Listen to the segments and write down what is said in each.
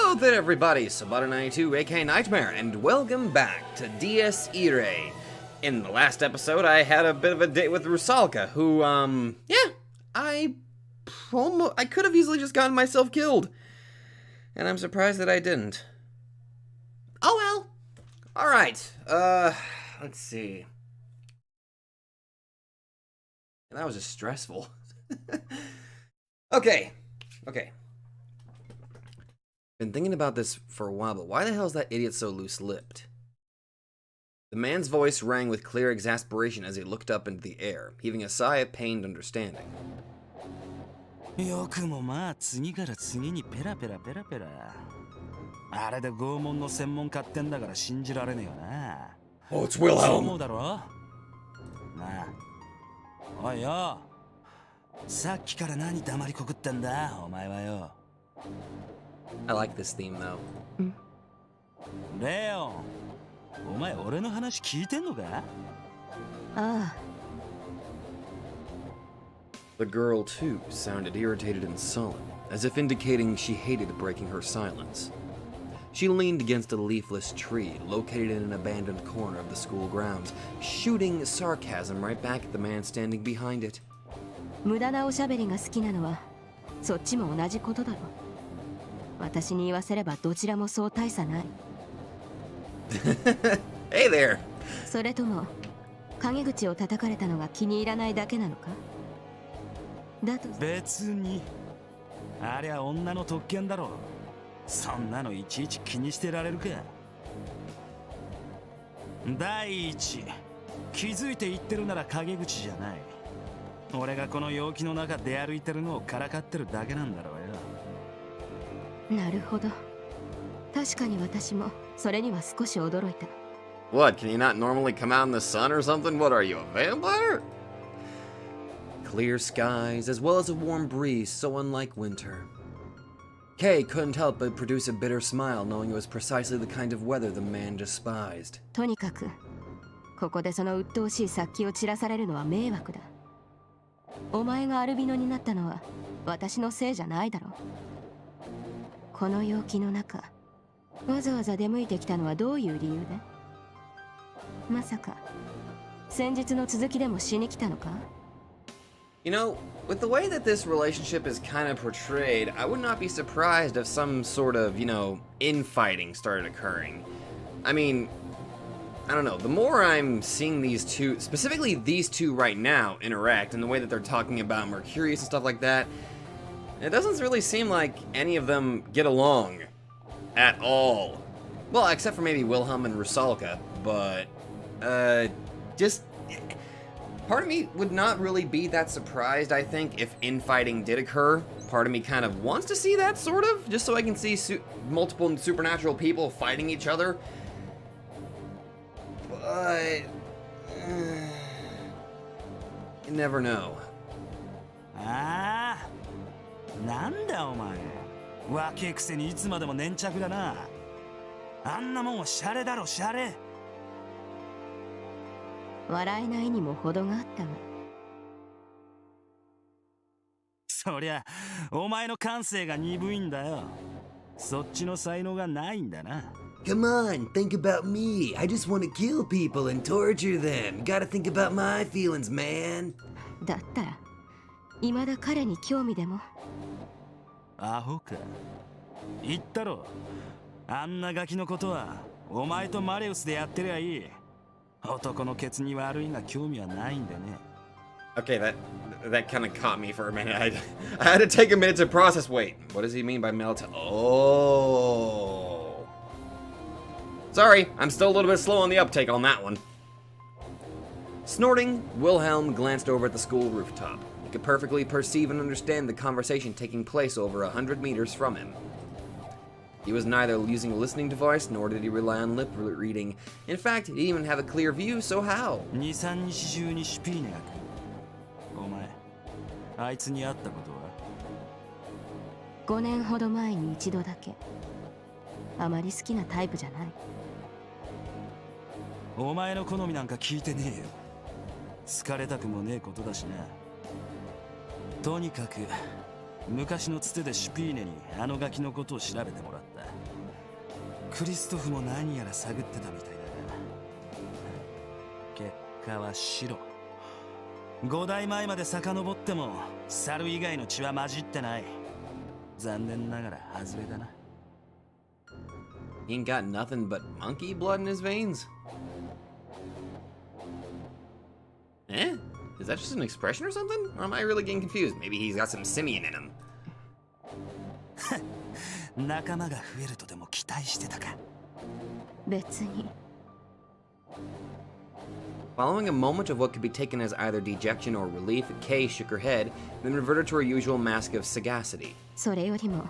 Hello there everybody, Sabato92 aka Nightmare, and welcome back to DS Irae. In the last episode, I had a bit of a date with Rusalka, who, I could have easily just gotten myself killed. And I'm surprised that I didn't. Oh well. Alright, let's see. That was just stressful. Okay. Been thinking about this for a while, but why the hell is that idiot so loose-lipped? The man's voice rang with clear exasperation as he looked up into the air, heaving a sigh of pained understanding. Oh, it's Wilhelm! I like this theme though. Leon, The girl too sounded irritated and sullen, as if indicating she hated breaking her silence. She leaned against a leafless tree located in an abandoned corner of the school grounds, shooting sarcasm right back at the man standing behind it. Hey there! What, can you not normally come out in the sun or something? What are you, a vampire? Clear skies, as well as a warm breeze so unlike winter. Kay couldn't help but produce a bitter smile, knowing it was precisely the kind of weather the man despised. You know, with the way that this relationship is kind of portrayed, I would not be surprised if some sort of, infighting started occurring. I mean, I don't know, the more I'm seeing these two, specifically these two right now, interact, and the way that they're talking about Mercurius and stuff like that, it doesn't really seem like any of them get along at all. Well, except for maybe Wilhelm and Rusalka, but, just... Part of me would not really be that surprised, I think, if infighting did occur. Part of me kind of wants to see that, sort of, just so I can see multiple supernatural people fighting each other. But... you never know. Come on, think about me. I just want to kill people and torture them. Gotta think about my feelings, man. Okay, that kind of caught me for a minute. I had to take a minute to process. Wait, what does he mean by melatonin? Oh. Sorry, I'm still a little bit slow on the uptake on that one. Snorting, Wilhelm glanced over at the school rooftop. He could perfectly perceive and understand the conversation taking place over 100 meters from him. He was neither using a listening device, nor did he rely on lip reading. In fact, he didn't even have a clear view, so how? 5年ほど前に一度だけ。あまり好きなタイプじゃない。お前の好みなんか聞いてねえよ。好かれたくもねえことだしな。とにかく昔のつてでシュピーネにあのガキのことを調べてもらった。クリストフも何やら探ってたみたいだが、結果は白。5代前まで遡っても猿以外の血は混じってない。残念ながら外れだな。He ain't got nothing but monkey blood in his veins? Eh? Is that just an expression or something? Or am I really getting confused? Maybe he's got some simian in him. 仲間が増えるとでも期待してたか。別に。Following a moment of what could be taken as either dejection or relief, Kay shook her head, then reverted to her usual mask of sagacity. それよりも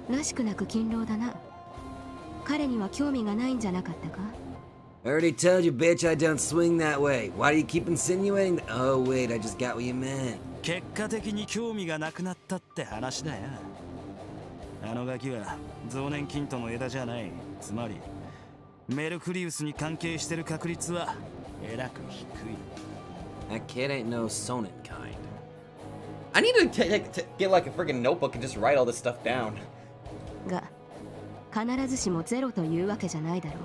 らしくなく勤労だな。彼には興味がないんじゃなかったか？ I already told you, bitch, I don't swing that way. Why do you keep insinuating? Oh, wait, I just got what you meant. 結果的に興味がなくなったって話だよ。あのガキは増年金との枝じゃない。つまりメルクリウスに関係してる確率はえらく低い。That kid ain't no Sonin kind. I need to get like a freaking notebook and just write all this stuff down. が必ずしもゼロというわけじゃないだろう。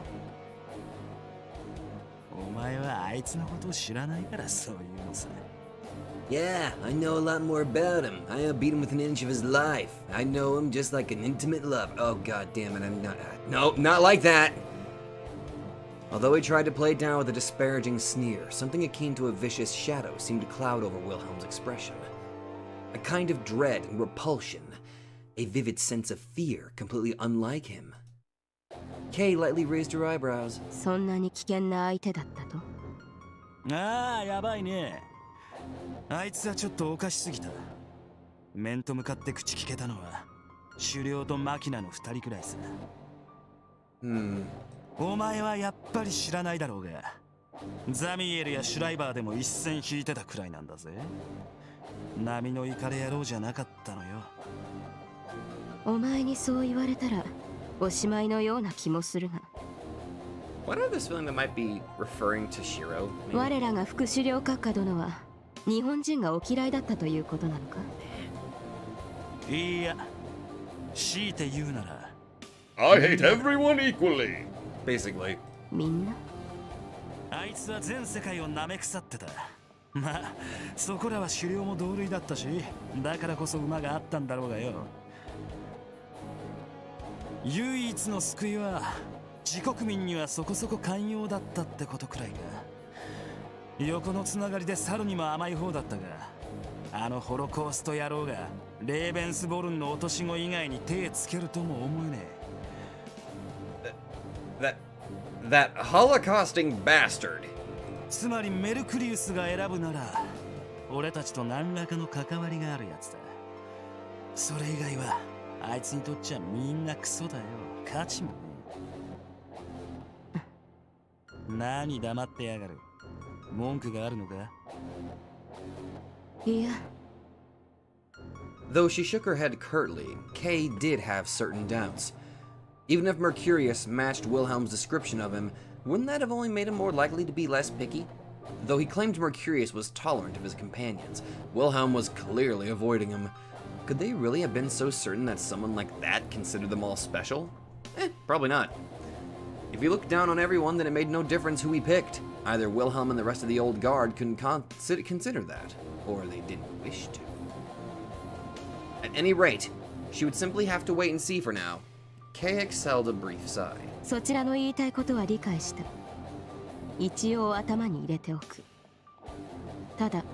お前はあいつのことを知らないからそういうのさ。Yeah, I know a lot more about him. I beat him with an inch of his life. I know him just like an intimate love. Oh, god damn it, I'm not... No, not like that! Although he tried to play it down with a disparaging sneer, something akin to a vicious shadow seemed to cloud over Wilhelm's expression. A kind of dread and repulsion. A vivid sense of fear, completely unlike him. Kay lightly raised her eyebrows. そんなに危険な相手だったと？ああ、やばいね。あいつはちょっとおかしすぎた。面と向かって口聞けたのは狩猟とマキナの2人くらいさ。お前はやっぱり知らないだろうが、ザミエルやシュライバーでも一線引いてたくらいなんだぜ。波のイカレ野郎じゃなかったのよ。お前にそう言われたらおしまいのような気もするが。What are this feeling that might be referring to Shiro? Maybe? 我らが副首領閣下殿は日本人がお嫌いだったということなのか？いや、強いて言うなら I hate everyone equally. Basically. みんな？あいつは全世界を舐め腐ってた。まあ、そこらは狩猟も同類だったし、だからこそ馬があったんだろうがよ。唯一の救いは自国民にはそこそこ寛容だったってことくらいか。横のつながりで猿にも甘い方だったが、あのホロコースト野郎がレーベンスボルンの落とし子以外に手つけるとも思えねThat holocausting bastard. え。つまりメルクリウスが選ぶなら俺たちと何らかの関わりがあるやつだ。それ以外はあいつにとっちゃみんなクソだよ。価値もねえ。何黙ってやがる。文句があるのか？いや。Though she shook her head curtly, Kay did have certain doubts. Even if Mercurius matched Wilhelm's description of him, wouldn't that have only made him more likely to be less picky? Though he claimed Mercurius was tolerant of his companions, Wilhelm was clearly avoiding him. Could they really have been so certain that someone like that considered them all special? Probably not. If he looked down on everyone, then it made no difference who he picked. Either Wilhelm and the rest of the old guard couldn't consider that, or they didn't wish to. At any rate, she would simply have to wait and see for now. Kay exhaled a brief sigh. そちらの言いたいことは理解した。一応頭に入れておく。ただ、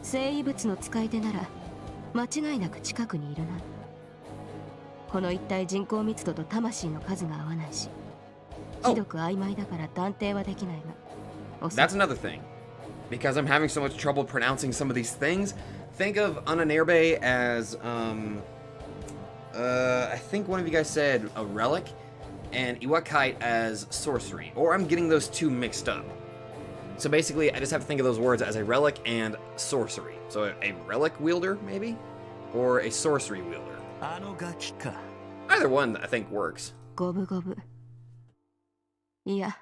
生異物の使い手なら間違いなく近くにいるな。この一帯人口密度と魂の数が合わないし、ひどく曖昧だから断定はできないが。That's another thing. Because I'm having so much trouble pronouncing some of these things, think of Ananerbe as, I think one of you guys said a relic, and Iwakite as sorcery. Or I'm getting those two mixed up. So basically, I just have to think of those words as a relic and sorcery. So a relic wielder, maybe? Or a sorcery wielder. あのガキか。Either one, I think, works. 五分五分。いや、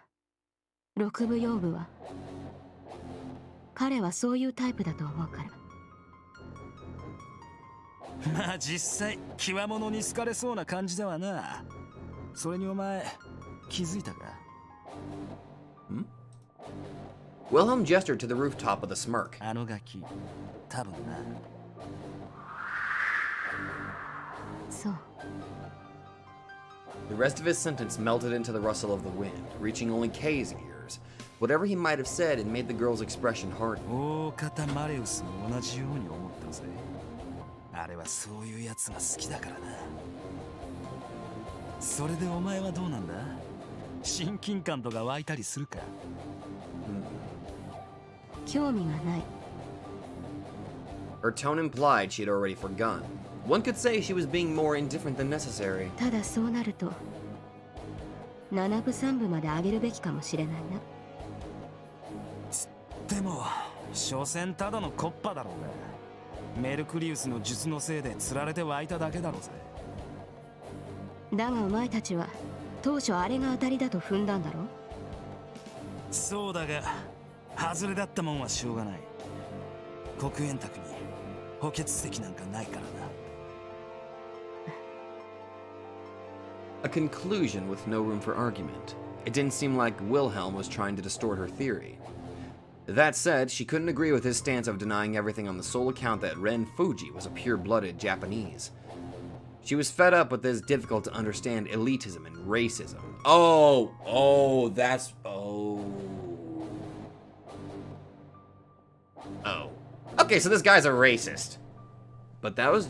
六分四分は。彼はそういうタイプだと思うから。まあ実際極物に好かれそうな感じだわな。それにお前気づいたか？ Wilhelm gestured to the rooftop with a smirk. あのガキ多分な。そう。 The rest of his sentence melted into the rustle of the wind, reaching only Kay's ears. Whatever he might have said, it made the girl's expression harden. 大方マレウスも同じように思ったぜ。あれはそういうやつが好きだからな。それでお前はどうなんだ？親近感とか湧いたりするか？興味がない。 Her tone implied she had already forgone. One could say she was being more indifferent than necessary. ただそうなると7部3部まで上げるべきかもしれないな。でも所詮ただのコッパだろうが。メルクリウスの術のせいで釣られて湧いただけだろうぜ。だがお前たちは当初あれが当たりだと踏んだんだろ。そうだが外れだったもんはしょうがない。黒煙卓に補欠席なんかないからな。A conclusion with no room for argument. It didn't seem like Wilhelm was trying to distort her theory. That said, she couldn't agree with his stance of denying everything on the sole account that Ren Fuji was a pure-blooded Japanese. She was fed up with this difficult-to-understand elitism and racism. Oh, that's... Oh. Okay, so this guy's a racist. But that was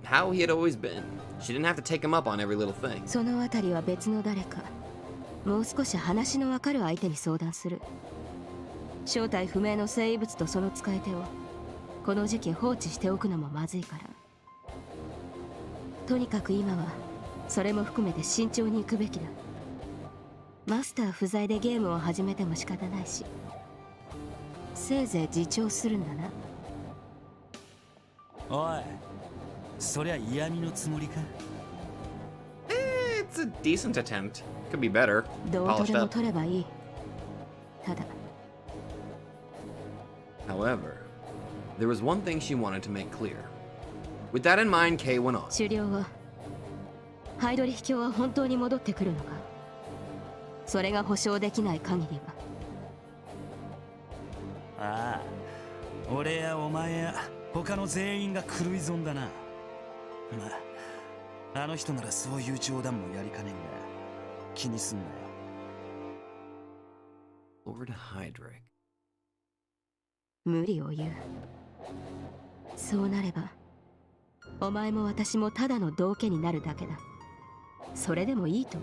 how he had always been. She didn't have to take him up on every little thing. そのあたりは別の誰か、もう少し話のわかる相手に相談する。正体不明の生物とその使い手をこの時期放置しておくのもまずいから。とにかく今はそれも含めて慎重に行くべきだ。マスター不在でゲームを始めても仕方ないし、せいぜい自重するんだな。おい、そりゃ嫌味のつもりか？ It's a decent attempt. Could be better. どうと Polished でも up. 取ればいい。ただ However, there was one thing she wanted to make clear. With that in mind, Kay went on. 狩猟はハイドリヒ教は本当に戻ってくるのか？それが保証できない限りは。ああ、俺やお前や他の全員が狂い損だな。まあ、あの人ならそういう冗談もやりかねんが、気にすんなよ。Lord Hydric. 無理を言う。そうなればお前も私もただの道化になるだけだ。それでもいいと。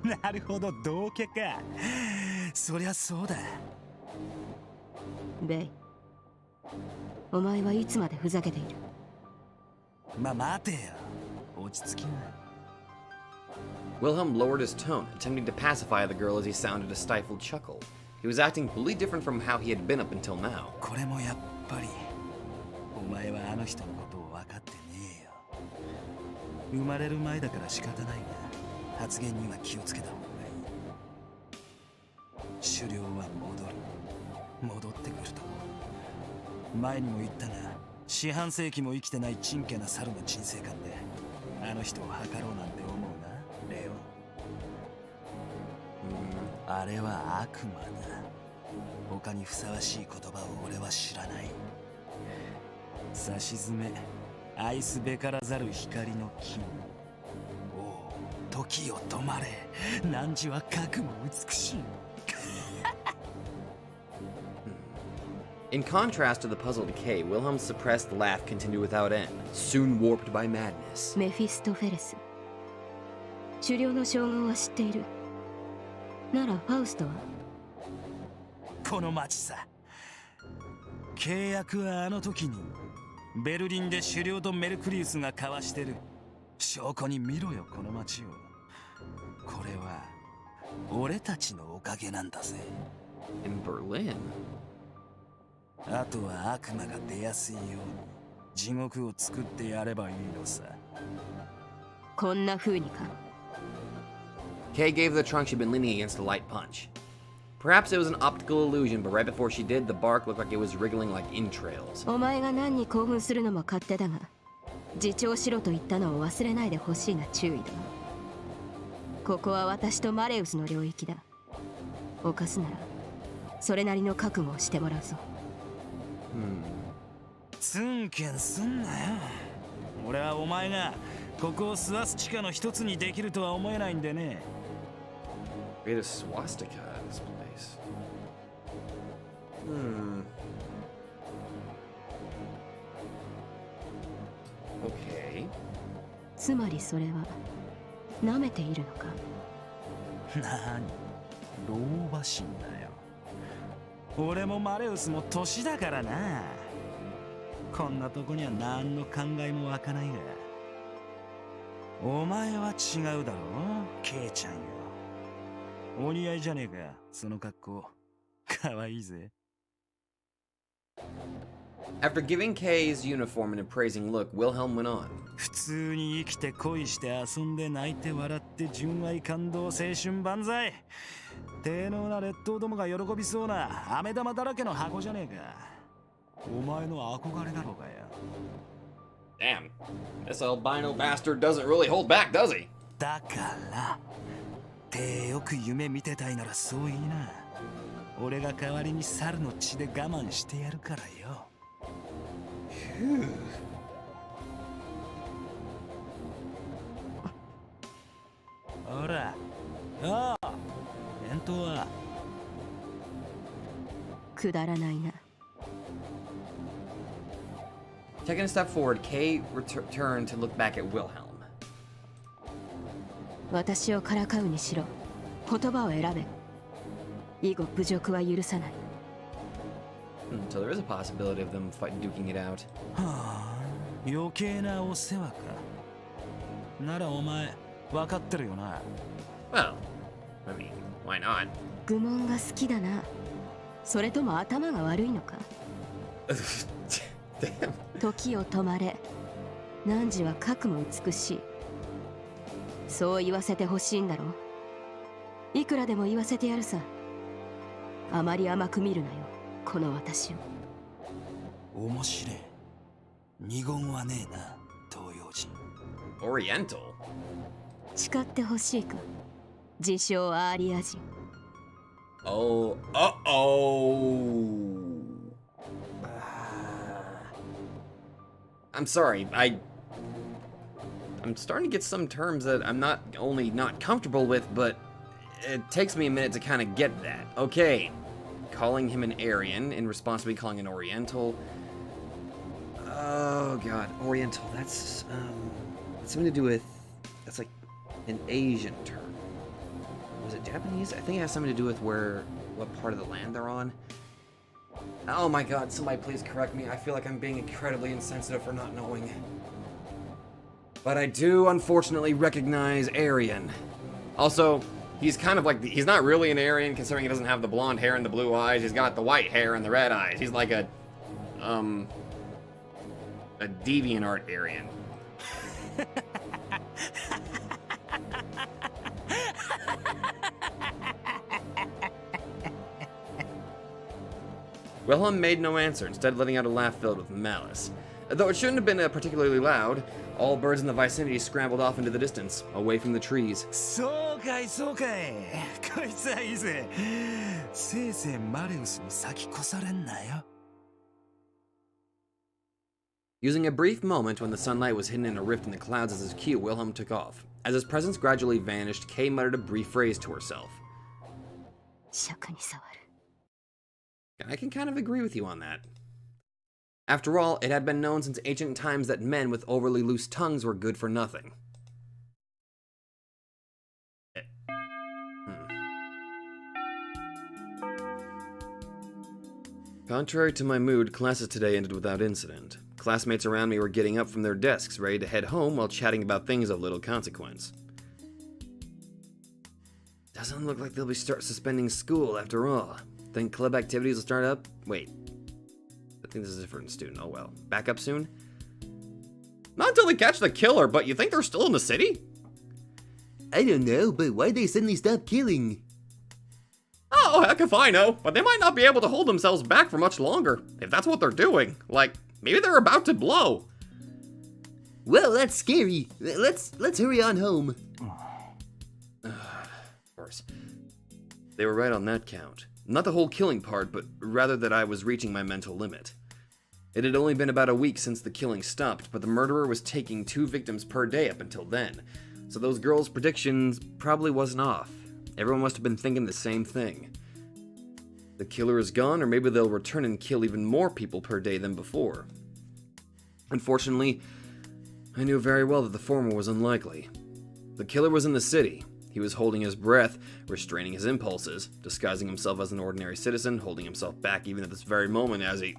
なるほど、道化か。そりゃそうだ。ベイ、お前はいつまでふざけている？まあ待てよ、落ち着きな。 Wilhelm lowered his tone, attempting to pacify the girl as he sounded a stifled chuckle. He was acting completely different from how he had been up until now. これもやっぱりお前はあの人のことを分かってねえよ。生まれる前だから仕方ないが、発言には気をつけた方がいい。狩猟は戻ってくると。前にも言ったが、四半世紀も生きてないちんけな猿の人生観であの人を測ろうなんて思うな、レオン。あれは悪魔だ。他にふさわしい言葉を俺は知らない。さしずめ愛すべからざる光の金。おお、時よ止まれ。汝はかくも美しい。In contrast to the puzzled Kay, Wilhelm's suppressed laugh continued without end, soon warped by madness. メフィストフェレス、狩猟の称号は知っている。ならファウストは？この町さ。契約はあの時にベルリンで狩猟とメルクリウスが交わしてる。証拠に見ろよ、この町を。これは俺たちのおかげなんだぜ。 In Berlin? あとは悪魔が出やすいように地獄を作ってやればいいのさ。こんな風にか？ Kay gave the trunk she'd been leaning against a light punch. Perhaps it was an optical illusion, but right before she did, the bark looked like it was wriggling like entrails. お前が何に興奮するのも勝手だが、自重しろと言ったのを忘れないでほしいな。注意だ。ここは私とマレウスの領域だ。犯すならそれなりの覚悟をしてもらうぞ。ツンケンすんなよ。俺はお前がここをスワスチカの一つにできるとは思えないんでね。Create a swastika in this place. Okay. つまりそれは舐めているのか。なに、老婆心だよ。俺もマレウスも年だからな。こんなとこには何の考えも湧かないが。お前は違うだろ、ケイちゃんよ。お似合いじゃねえか、その格好。かわいいぜ。After giving Kay's uniform an appraising look, Wilhelm went on. 普通に生きて恋して遊んで泣いて笑って純愛感動青春万歳。低能な劣等どもが喜びそうな飴玉だらけの箱じゃねえか。お前の憧れだろうがよ。Damn, this albino bastard doesn't really hold back, does he? だから手よく夢見てたいならそう言いな。俺が代わりに猿の血で我慢してやるからよ。ほら、ああ、弁当はくだらないな。Taking a step forward, Kay turned to look back at Wilhelm. 私をからかうにしろ。言葉を選べ。以後侮辱は許さない。So there is a possibility of them duking it out. はあ、余計なお世話か。ならお前分かってるよな。Well, I mean, why not? 愚問が好きだな。それとも頭が悪いのか。Damn. 時を止まれ。汝はかくも美しい。そう言わせてほしいんだろう。いくらでも言わせてやるさ。あまり甘く見るなよ、この私を。面白い。二言はねえな、東洋人。Oriental? 誓ってほしいか。自称アーリア人。Oh, uh-oh. I'm sorry, I'm starting to get some terms that I'm not only not comfortable with, but it takes me a minute to kind of get that. Okay, calling him an Aryan in response to me calling an Oriental. Oh god, Oriental, that's something to do with, that's like an Asian term. Was it Japanese? I think it has something to do with what part of the land they're on. Oh my god, somebody please correct me. I feel like I'm being incredibly insensitive for not knowing. But I do, unfortunately, recognize Aryan. Also, he's kind of like, he's not really an Aryan considering he doesn't have the blonde hair and the blue eyes. He's got the white hair and the red eyes. He's like a DeviantArt Aryan. Wilhelm made no answer, instead letting out a laugh filled with malice. Though it shouldn't have been particularly loud, all birds in the vicinity scrambled off into the distance, away from the trees. そうかいそうかい。こいつはいいぜ。せいぜいマレウスに先越されんなよ。Using a brief moment when the sunlight was hidden in a rift in the clouds as his cue, Wilhelm took off. As his presence gradually vanished, Kay muttered a brief phrase to herself. 尺に触る。 I can kind of agree with you on that. After all, it had been known since ancient times that men with overly loose tongues were good for nothing. Contrary to my mood, classes today ended without incident. Classmates around me were getting up from their desks, ready to head home while chatting about things of little consequence. Doesn't look like they'll be suspending school after all. Think club activities will start up? Wait. I think this is a different student. Oh well. Back up soon? Not until they catch the killer, but you think they're still in the city? I don't know, but why'd they suddenly stop killing? Oh, Oh, heck if I know, but they might not be able to hold themselves back for much longer, if that's what they're doing. Like, maybe they're about to blow. Well, that's scary. Let's hurry on home. Of course. They were right on that count. Not the whole killing part, but rather that I was reaching my mental limit. It had only been about a week since the killing stopped, but the murderer was taking 2 victims per day up until then. So those girls' predictions probably wasn't off. Everyone must have been thinking the same thing. The killer is gone, or maybe they'll return and kill even more people per day than before. Unfortunately, I knew very well that the former was unlikely. The killer was in the city. He was holding his breath, restraining his impulses, disguising himself as an ordinary citizen, holding himself back even at this very moment as he...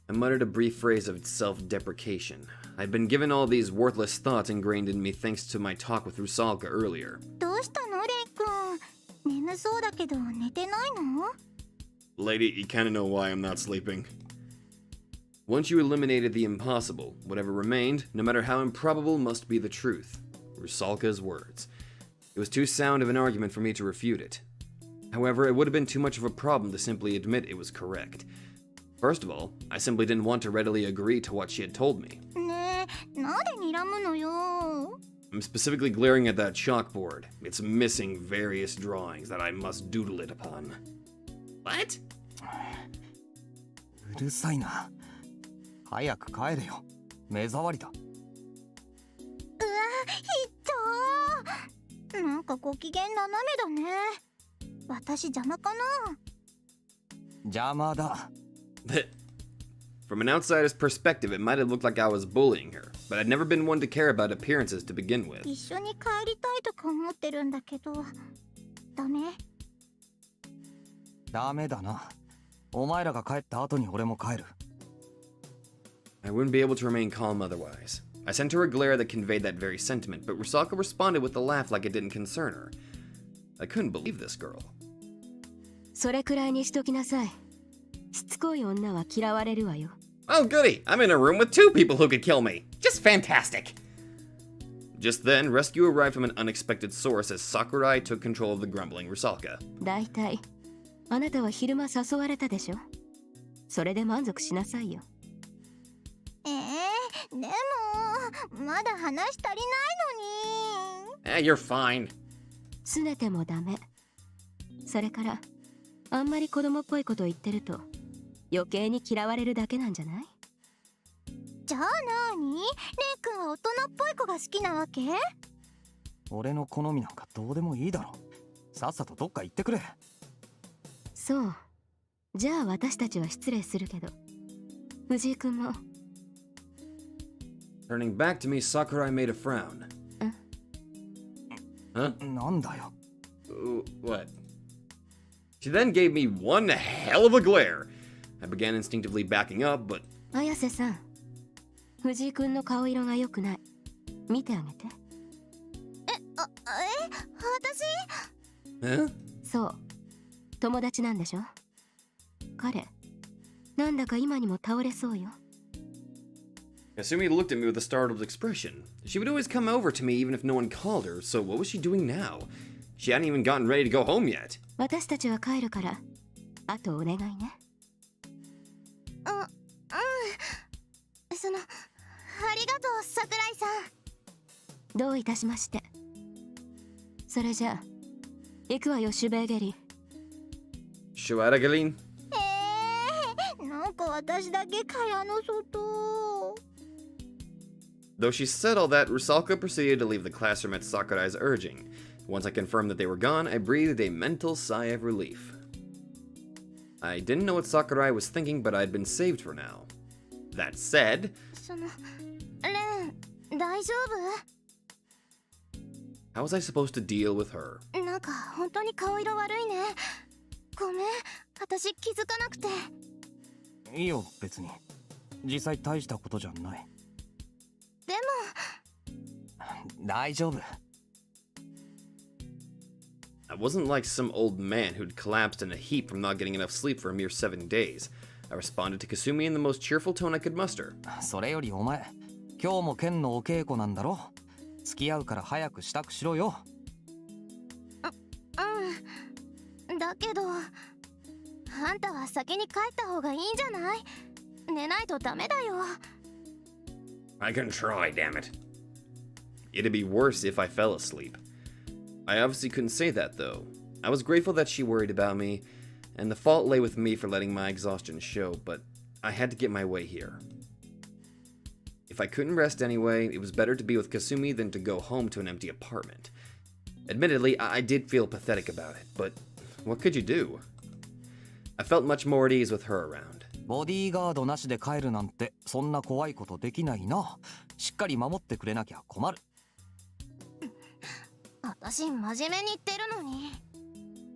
I muttered a brief phrase of self-deprecation. I'd been given all these worthless thoughts ingrained in me thanks to my talk with Rusalka earlier. どうしたのレイ君眠そうだけど寝てないの Lady, you kinda know why I'm not sleeping. Once you eliminated the impossible, whatever remained, no matter how improbable, must be the truth. Rusalka's words. It was too sound of an argument for me to refute it. However, it would have been too much of a problem to simply admit it was correct. First of all, I simply didn't want to readily agree to what she had told me. ねえなんで睨むのよ I'm specifically glaring at that chalkboard. It's missing various drawings that I must doodle it upon. What? うるさいな。早く帰れよ。目障りだ。うわひっとなんかご機嫌斜めだね私邪魔かな邪魔だ。From an outsider's perspective, it might have looked like I was bullying her, but I'd never been one to care about appearances to begin with. 一緒に帰りたいとか思ってるんだけどダメダメだな。お前らが帰った後に俺も帰る。I wouldn't be able to remain calm otherwise. I sent her a glare that conveyed that very sentiment, but Rusalka responded with a laugh like it didn't concern her. I couldn't believe this girl. それくらいにしときなさい。しつこい女は嫌われるわよ。Oh, goody! I'm in a room with 2 people who could kill me! Just fantastic! Just then, rescue arrived from an unexpected source as Sakurai took control of the grumbling Rusalka. だいたいあなたは昼間誘われたでしょ。それで満足しなさいよ。でもまだ話足りないのに You're fine. 拗ねてもダメ。それからあんまり子供っぽいこと言ってると余計に嫌われるだけなんじゃない？じゃあなにレイ君は大人っぽい子が好きなわけ俺の好みなんかどうでもいいだろ。さっさとどっか行ってくれ。そう。じゃあ私たちは失礼するけど。藤井君も。Turning back to me, Sakurai made a frown. Huh? なんだよ。What? She then gave me one hell of a glare. I began instinctively backing up, but... 綾瀬さん、藤井君の顔色が良くない。見てあげて。私 Huh? そう。友達なんでしょ？彼、なんだか今にも倒れそうよ。Kasumi looked at me with a startled expression. She would always come over to me even if no one called her, so what was she doing now? She hadn't even gotten ready to go home yet. 私たちは帰るから、あとお願いね。そのありがとう桜井さんどういたしまして。それじゃあ、行くわよシュベーゲリ。Shuaragalin? なんか私だけ蚊帳の外 Though she said all that, Rusalka proceeded to leave the classroom at Sakurai's urging. Once I confirmed that they were gone, I breathed a mental sigh of relief. I didn't know what Sakurai was thinking, but I'd been saved for now. That said... そのレン大丈 How was I supposed to deal with her? 夫なんか本当に顔色悪いねごめん私気づかなくていいよ別に。実際大したことじゃない。でも大丈夫。I wasn't like some old man who'd collapsed in a heap from not getting enough sleep for a mere 7 days. I responded to Kasumi in the most cheerful tone I could muster. それよりお前、今日も剣のお稽古なんだろ。付き合うから早く支度しろよ。だけどあんたは先に帰った方がいいんじゃない？寝ないとダメだよ。 I can try, damn it. It'd be worse if I fell asleep. I obviously couldn't say that, though. I was grateful that she worried about me, and the fault lay with me for letting my exhaustion show, but I had to get my way here. If I couldn't rest anyway, it was better to be with Kasumi than to go home to an empty apartment. Admittedly, I did feel pathetic about it, but what could you do? I felt much more at ease with her around. ボディーガードなしで帰るなんてそんな怖いことできないな。しっかり守ってくれなきゃ困る。私真面目に言ってるのに。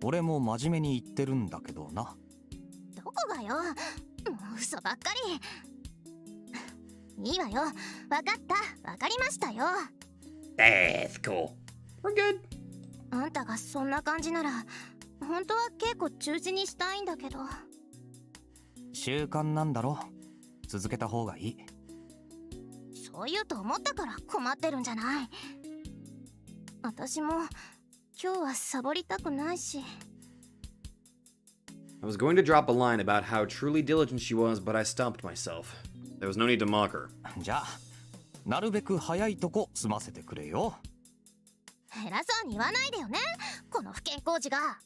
俺も真面目に言ってるんだけどな。どこがよ、もう嘘ばっかり。いいわよ、わかった、わかりましたよ。 That's cool. We're good. あんたがそんな感じなら本当は稽古中止にしたいんだけど。習慣なんだろ。続けた方がいい。そう言うと思ったから困ってるんじゃない。私も今日はサボりたくないし。 I was going to drop a line about how truly diligent she was, but I stopped myself. There was no need to mock her. じゃあなるべく早いとこ済ませてくれよ。偉そうに言わないでよね、この不健康児が。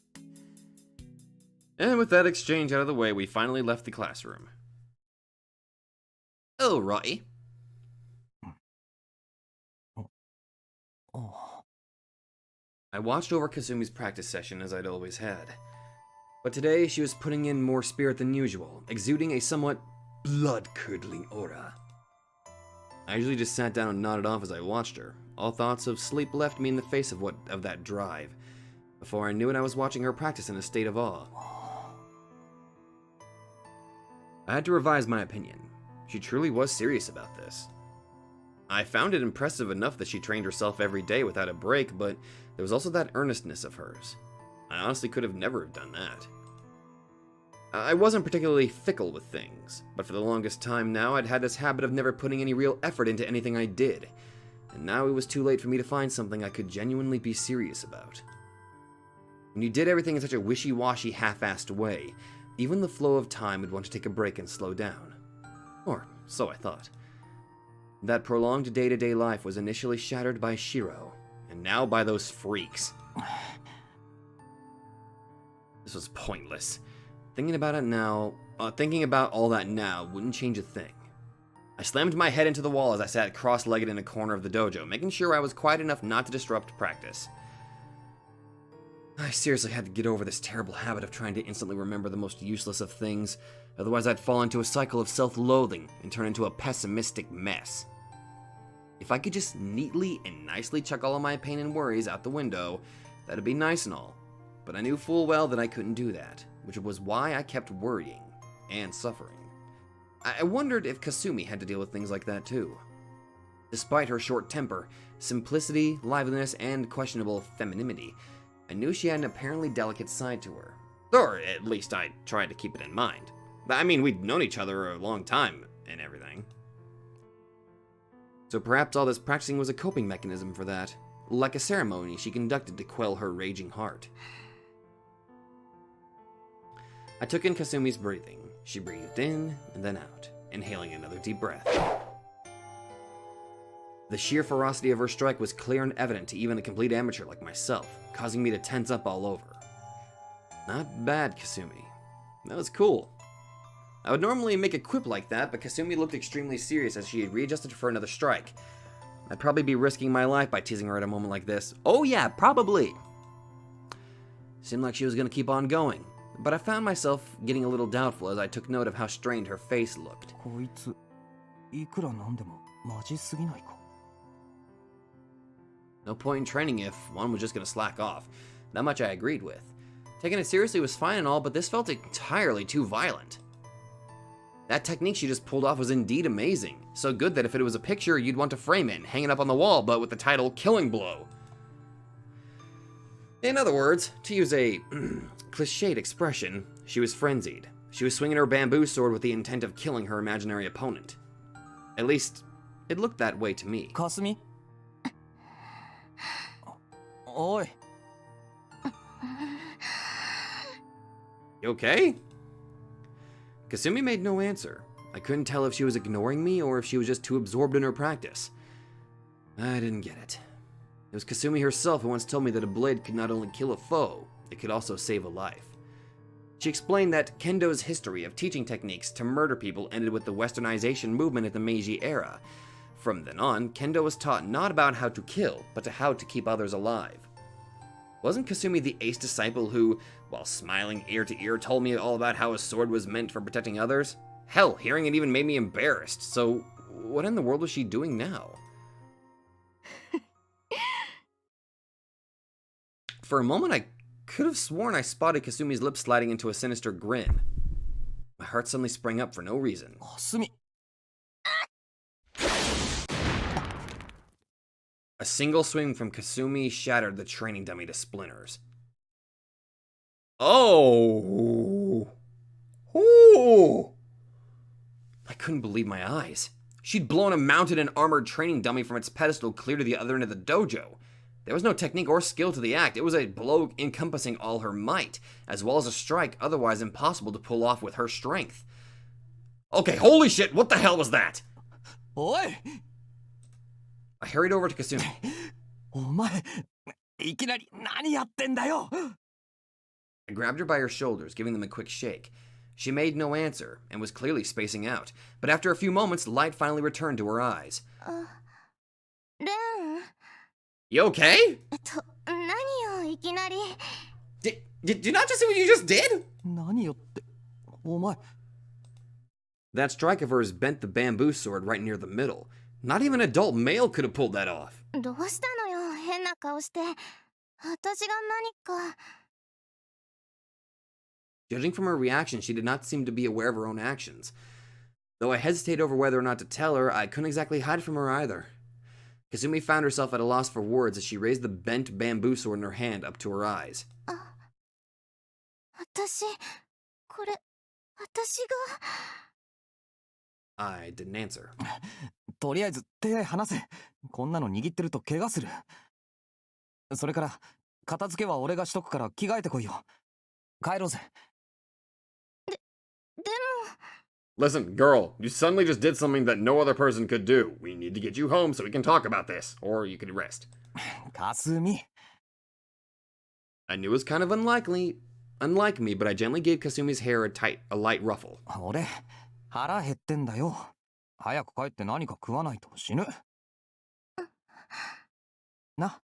And with that exchange out of the way, we finally left the classroom. Oh, righty. I watched over Kasumi's practice session as I'd always had. But today, she was putting in more spirit than usual, exuding a somewhat blood-curdling aura. I usually just sat down and nodded off as I watched her. All thoughts of sleep left me in the face of that drive. Before I knew it, I was watching her practice in a state of awe. I had to revise my opinion. She truly was serious about this. I found it impressive enough that she trained herself every day without a break, but there was also that earnestness of hers. I honestly could have never done that. I wasn't particularly fickle with things, but for the longest time now I'd had this habit of never putting any real effort into anything I did, and now it was too late for me to find something I could genuinely be serious about. When you did everything in such a wishy-washy, half-assed way, even the flow of time would want to take a break and slow down. Or so I thought. That prolonged day-to-day life was initially shattered by Shiro, and now by those freaks. This was pointless. Thinking about all that now wouldn't change a thing. I slammed my head into the wall as I sat cross-legged in a corner of the dojo, making sure I was quiet enough not to disrupt practice. I seriously had to get over this terrible habit of trying to instantly remember the most useless of things, otherwise I'd fall into a cycle of self-loathing and turn into a pessimistic mess. If I could just neatly and nicely chuck all of my pain and worries out the window, that'd be nice and all. But I knew full well that I couldn't do that, which was why I kept worrying and suffering. I wondered if Kasumi had to deal with things like that too. Despite her short temper, simplicity, liveliness, and questionable femininity, I knew she had an apparently delicate side to her. Or at least I tried to keep it in mind. I mean, we'd known each other a long time and everything. So perhaps all this practicing was a coping mechanism for that, like a ceremony she conducted to quell her raging heart. I took in Kasumi's breathing. She breathed in and then out, inhaling another deep breath. The sheer ferocity of her strike was clear and evident to even a complete amateur like myself, causing me to tense up all over. Not bad, Kasumi. That was cool. I would normally make a quip like that, but Kasumi looked extremely serious as she had readjusted for another strike. I'd probably be risking my life by teasing her at a moment like this. Oh yeah, probably. Seemed like she was gonna keep on going, but I found myself getting a little doubtful as I took note of how strained her face looked. こいついくらなんでもマジすぎないか。 No point in training if one was just gonna slack off. That much I agreed with. Taking it seriously was fine and all, but this felt entirely too violent. That technique she just pulled off was indeed amazing. So good that if it was a picture, you'd want to frame it and hang it up on the wall, but with the title, Killing Blow. In other words, to use a cliched expression, she was frenzied. She was swinging her bamboo sword with the intent of killing her imaginary opponent. At least, it looked that way to me. かすみおい You okay? Kasumi made no answer. I couldn't tell if she was ignoring me or if she was just too absorbed in her practice. I didn't get it. It was Kasumi herself who once told me that a blade could not only kill a foe, it could also save a life. She explained that Kendo's history of teaching techniques to murder people ended with the westernization movement at the Meiji era. From then on, Kendo was taught not about how to kill, but to how to keep others alive. Wasn't Kasumi the ace disciple who, while smiling ear to ear, told me all about how a sword was meant for protecting others? Hell, hearing it even made me embarrassed, so what in the world was she doing now? For a moment, I could have sworn I spotted Kasumi's lips sliding into a sinister grin. My heart suddenly sprang up for no reason. Kasumi. A single swing from Kasumi shattered the training dummy to splinters. Oh! Ooh! I couldn't believe my eyes. She'd blown a mounted and armored training dummy from its pedestal clear to the other end of the dojo. There was no technique or skill to the act. It was a blow encompassing all her might, as well as a strike otherwise impossible to pull off with her strength. Okay, holy shit, what the hell was that? Oi! I hurried over to Kasumi. お前、いきなり何やってんだよ I grabbed her by her shoulders, giving them a quick shake. She made no answer, and was clearly spacing out, but after a few moments, light finally returned to her eyes. レン You okay? 何よいきなり Did you not just see what you just did? 何よって、お前。 That strike of hers bent the bamboo sword right near the middle. Not even an adult male could have pulled that off. どうしたのよ変な顔して私が何か Judging from her reaction, she did not seem to be aware of her own actions. Though I hesitated over whether or not to tell her, I couldn't exactly hide from her either. Kasumi found herself at a loss for words as she raised the bent bamboo sword in her hand up to her eyes. 私これ私が I didn't answer. とりあえず手離せ。こんなの握ってると怪我する。それから片付けは俺がしとくから着替えてこいよ。帰ろうぜ。でも Listen, girl, you suddenly just did something that no other person could do. We need to get you home so we can talk about this, or you could rest. かすみ。 I knew it was kind of unlike me, but I gently gave Kasumi's hair a light ruffle. 俺、腹減ってんだよ。早く帰って何か食わないと死ぬ。な。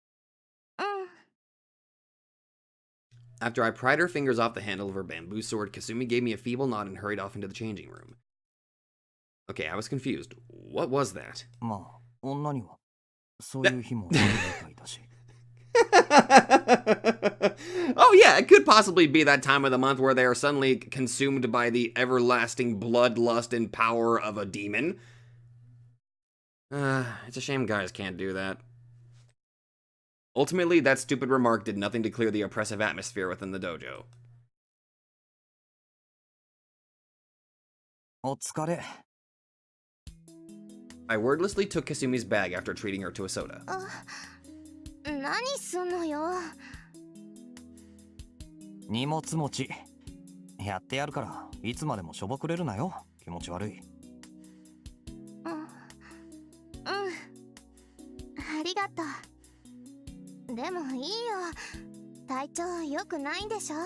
After I pried her fingers off the handle of her bamboo sword, Kasumi gave me a feeble nod and hurried off into the changing room. Okay, I was confused. What was that? まあ、女にはそういう日もあるみたいだし。Oh yeah, it could possibly be that time of the month where they are suddenly consumed by the everlasting bloodlust and power of a demon. It's a shame guys can't do that. Ultimately, that stupid remark did nothing to clear the oppressive atmosphere within the dojo. お疲れ。I wordlessly took Kasumi's bag after treating her to a soda. 何すんのよ荷物持ち。やってやるから、いつまでもしょぼくれるなよ。気持ち悪い。ありがとうでもいいよ体調良くないんでしょ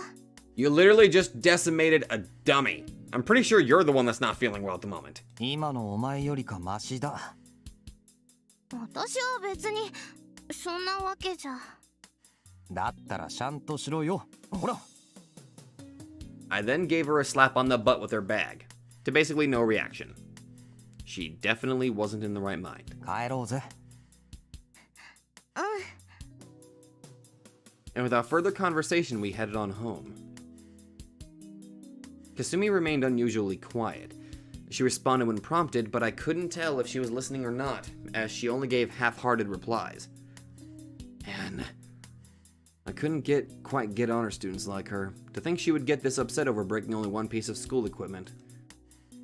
You literally just decimated a dummy. I'm pretty sure you're the one that's not feeling well at the moment. 今のお前よりかマシだ。私は別にそんなわけじゃ。だったらちゃんとしろよ。ほら。I then gave her a slap on the butt with her bag, to basically no reaction. She definitely wasn't in the right mind. 帰ろうぜ。And without further conversation, we headed on home. Kasumi remained unusually quiet. She responded when prompted, but I couldn't tell if she was listening or not, as she only gave half-hearted replies. Man, I couldn't quite get on her students like her. To think she would get this upset over breaking only one piece of school equipment.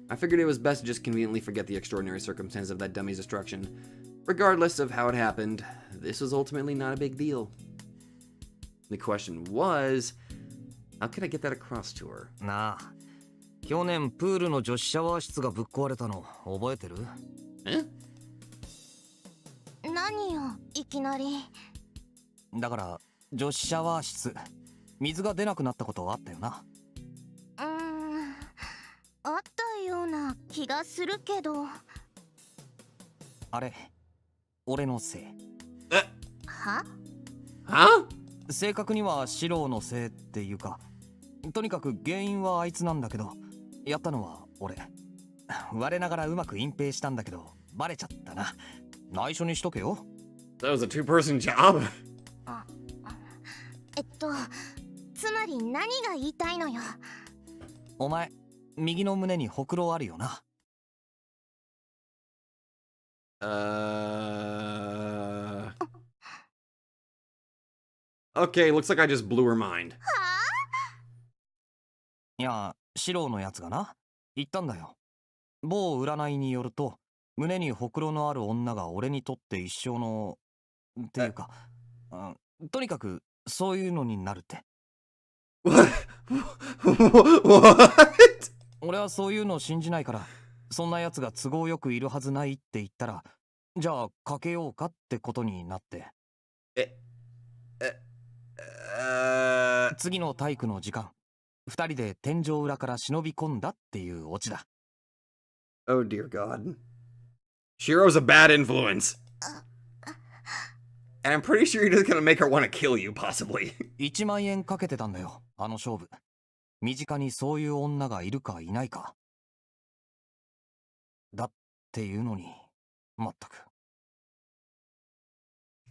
I figured it was best to just conveniently forget the extraordinary circumstances of that dummy's destruction. Regardless of how it happened, this was ultimately not a big deal. The question was, How can I get that across to her? なあ、去年プールの女子シャワー室がぶっ壊れたの覚えてる？え？何よいきなり。だから女子シャワー室水が出なくなったことあったよな。あったような気がするけど。あれ俺のせい。は？ Huh? 正確にはシローのせいっていうか、とにかく原因はあいつなんだけど、やったのは俺。我ながらうまく隠蔽したんだけどバレちゃったな。内緒にしとけよ。 That was a two-person job. つまり何が言いたいのよ。お前右の胸にほくろあるよな。Okay, looks like I just blew her mind. いや、シローのやつがな言ったんだよ。某占いによると胸にほくろのある女が俺にとって一生のっていうか、とにかくそういうのになるって。What? 俺はそういうの信じないから、そんなやつが都合よくいるはずないって言ったら、じゃあかけようかってことになって。次の体育の時間、二人で天井裏から忍び込んだっていうオチだ。Oh dear God. Shiro's a bad influence. And I'm pretty sure you're just gonna make her want to kill you, possibly. 1万円かけてたんだよ、あの勝負。身近にそういう女がいるかいないか。だっていうのに、まったく。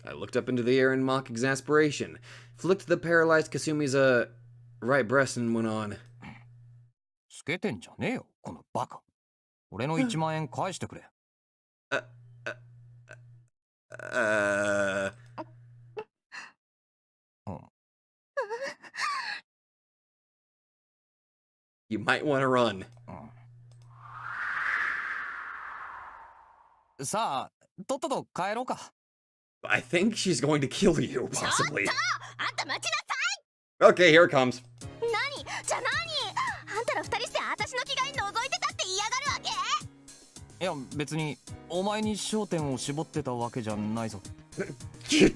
I looked up into the air in mock exasperation, flicked the paralyzed Kasumi's right breast and went on. つけてんじゃねえよ、このバカ。俺の1万円返してくれ。You might want to run. さあ、とっとと帰ろうか。I think she's going to kill you, possibly. あんた待ち Okay, here it comes. なさい。じゃああんたら二人して私の着替え覗いてたって嫌がるわけ？いや、別にお前に焦点を絞ってたわけじゃないぞ。Dude,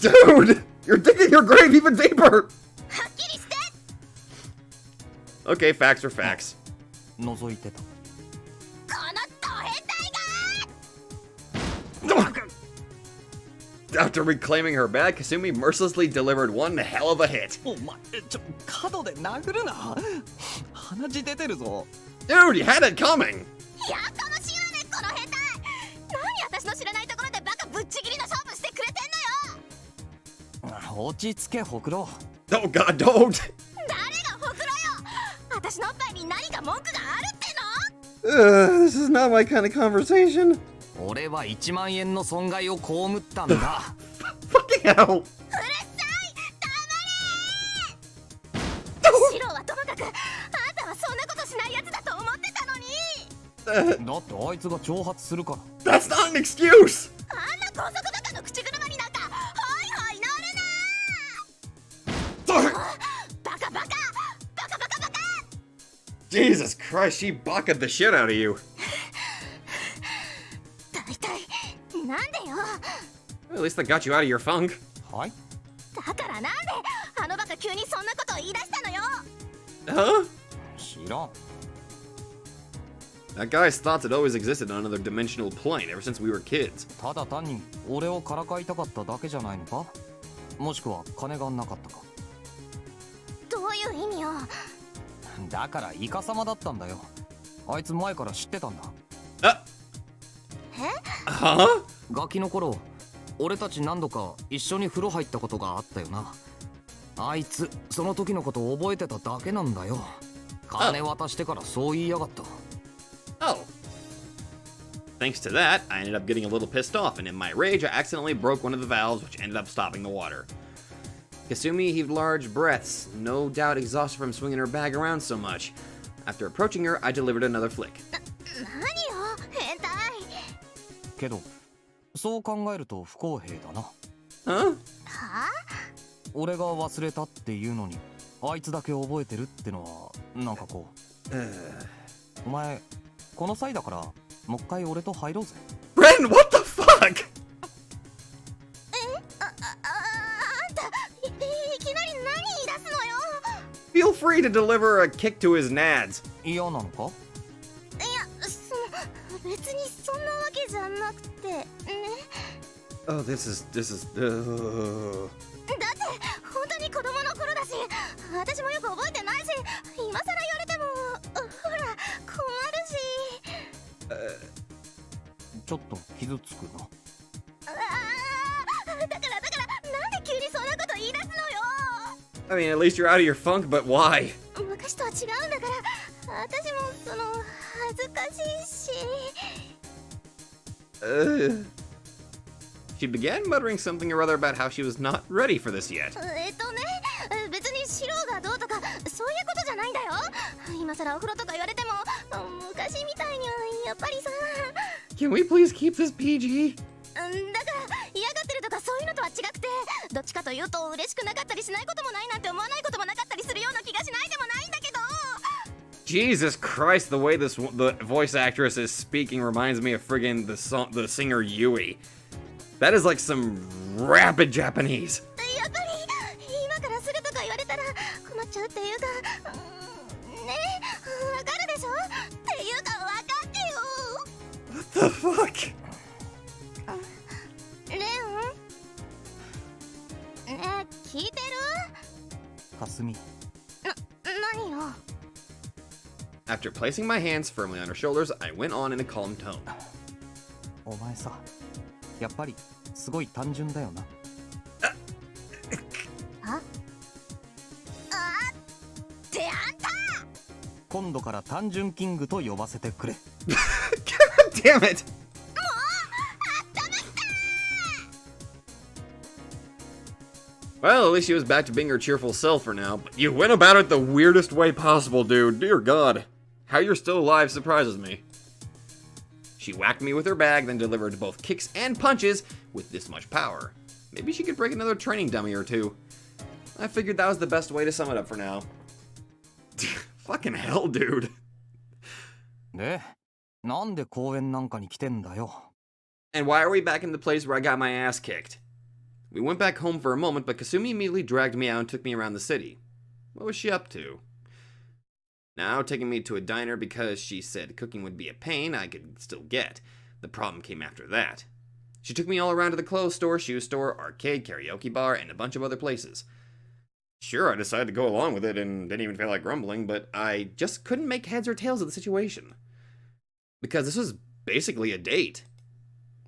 you're digging your grave even deeper. はっきりして。 Okay, facts are facts. 覗いてた。このド変態が！ After reclaiming her bag, Kasumi mercilessly delivered one hell of a hit. お前、角で殴るな。鼻血出てるぞ。Dude, you had it coming. やかましいわね、この変態。何私の知らないところでバカぶっちぎりの勝負してくれてんのよ。落ち着け、ほくろ。Oh God, don't. 誰がほくろよ。私のおっぱいに何か文句があるっての？ This is not my kind of conversation. 俺は1万円の損害を被ったんだ。Fucking hell. うるさい、黙れ。シロはともかく、あんたはそんなことしないやつだと思ってたのに。だってあいつが挑発するから。 That's not an excuse. あんな高速バカの口車になんかはいはいなるな。バカバカバカバカバカ。 Jesus Christ, she bucketed the shit out of you. 大体なんでよ。 At least I got you out of your funk. はい。だからなんであのバカ急にそんなこと言い出したのよ。 Huh? 知らん。 That guy's thoughts had always existed on another dimensional plane ever since we were kids. ただ単に俺をからかいたかっただけじゃないのか？もしくは金がなかったか？どういう意味よ。だからイカサマだったんだよ。あいつ前から知ってたんだ。Huh? ガキの頃俺たち何度か一緒に風呂入ったことがあったよな。あいつその時のこと覚えてただけなんだよ。金渡してからそう言いやがった。 Oh. Thanks to that, I ended up getting a little pissed off, and in my rage, I accidentally broke one of the valves, which ended up stopping the water. Kasumi heaved large breaths, no doubt exhausted from swinging her bag around so much. After approaching her, I delivered another flick. 何よ変態。けどそう考えると不公平だな。Huh? はあ？俺が忘れたっていうのにあいつだけ覚えてるってのはなんかこうお前この際だからもう一回俺と入ろうぜ。 Ren, what the fuck? あんたいきなり何言い出すのよ。 Feel free to deliver a kick to his nads. 嫌なのか？いや別にそんなわけじゃなくてね。 Oh, this is だって本当に子供の頃だし、私もよく覚えてないし、今更言われてもほら困るし。ちょっと傷つくな。だからなんで急にそんなこと言い出すのよ。 I mean, at least you're out of your funk, but why? 昔とは違うんだから、私も恥ずかしいし。She began muttering something or other about how she was not ready for this yet. 別に白がどうとかそういうことじゃないんだよ。今更お風呂とか言われても昔みたいにはやっぱりさ。 Can we please keep this PG? だから嫌がってるとかそういうのとは違くて、どっちかというと嬉しくなかったりしないこともないなんて思わないこともなかったりするような気がしないでもないんだけど。 Jesus Christ, the way the voice actress is speaking reminds me of friggin' the singer Yui. That is like some rapid Japanese. やっぱり今からすぐとか言われたら困っちゃうっていうか、ね、わかるでしょっていうかわかってよ。 What the fuck? レオン、ねえ聞いてる？かすみ。何よ。 After placing my hands firmly on her shoulders, I went on in a calm tone. お前さ、やっぱりすごい単純だよな。ってあんた。今度から単純キングと呼ばせてくれ。 God damn it! Well, at least she was back to being her cheerful self for now. But you went about it the weirdest way possible, dude. Dear God. How you're still alive surprises me. She whacked me with her bag, then delivered both kicks and punches with this much power. Maybe she could break another training dummy or two. I figured that was the best way to sum it up for now. Fucking hell, dude. で、なんで公園なんかに来てんだよ。 And why are we back in the place where I got my ass kicked? We went back home for a moment, but Kasumi immediately dragged me out and took me around the city. What was she up to? Now, taking me to a diner because she said cooking would be a pain, I could still get. The problem came after that. She took me all around to the clothes store, shoe store, arcade, karaoke bar, and a bunch of other places. Sure, I decided to go along with it and didn't even feel like grumbling, but I just couldn't make heads or tails of the situation. Because this was basically a date.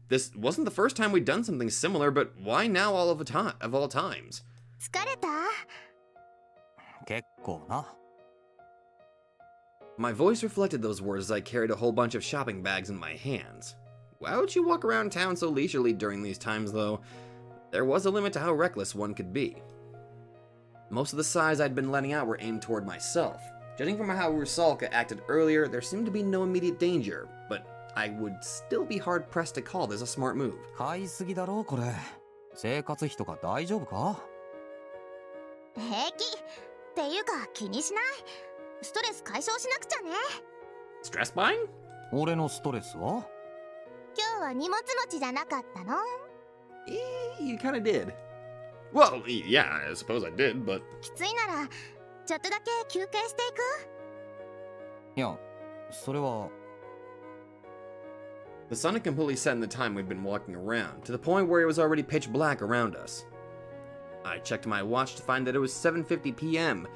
This wasn't the first time we'd done something similar, but why now all of all times? 疲れた？結構な。 My voice reflected those words as I carried a whole bunch of shopping bags in my hands. Why would you walk around town so leisurely during these times, though? There was a limit to how reckless one could be. Most of the sighs I'd been letting out were aimed toward myself. Judging from how Rusalka acted earlier, there seemed to be no immediate danger, but I would still be hard-pressed to call this a smart move. 買いすぎだろこれ。生活費とか大丈夫か？平気っていうか気にしない。ストレス解消しなくちゃね。 Stress buying? 俺のストレスは？今日は荷物持ちじゃなかったの？ You kinda did. Well, yeah, I suppose I did, but... きついならちょっとだけ休憩していく？いや、それは。 The sun had completely set in the time we'd been walking around, to the point where it was already pitch black around us. I checked my watch to find that it was 7:50 p.m.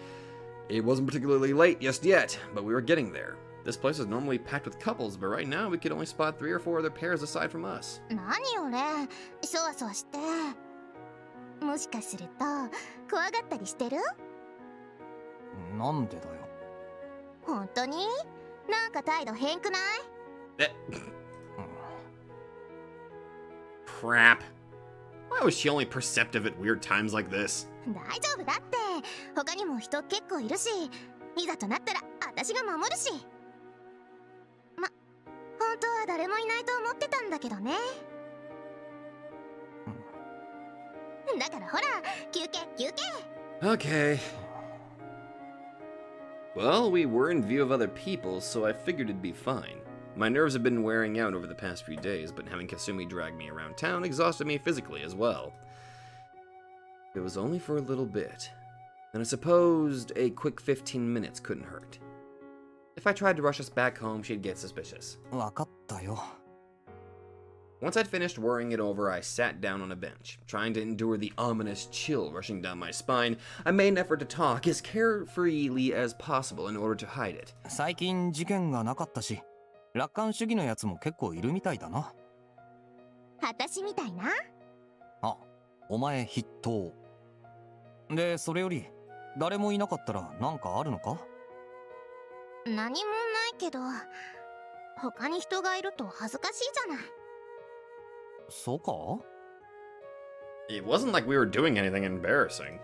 It wasn't particularly late just yet, but we were getting there. This place is normally packed with couples, but right now we could only spot 3 or 4 other pairs aside from us. 何よね、そわそわして。もしかすると怖がったりしてる？なんでだよ。本当に？なんか態度変くない？ Crap. Why was she only perceptive at weird times like this? 大丈夫だって。他にも人結構いるし、いざとなったら私が守るし。本当は誰もいないと思ってたんだけどね。だからほら、休憩。 Okay. Well, we were in view of other people, so I figured it'd be fine. My nerves have been wearing out over the past few days, but having Kasumi drag me around town exhausted me physically as well. It was only for a little bit, and I supposed a quick 15 minutes couldn't hurt. If I tried to rush us back home, she'd get suspicious. わかったよ。 Once I'd finished worrying it over, I sat down on a bench. Trying to endure the ominous chill rushing down my spine, I made an effort to talk as carefreely as possible in order to hide it. 最近事件がなかったし、楽観主義のやつも結構いるみたいだな。私みたいな。あ、お前筆頭。で、それより、誰もいなかったらなんかあるのか？何もないけど、他に人がいると恥ずかしいじゃない。そうか？ It wasn't like we were doing anything embarrassing.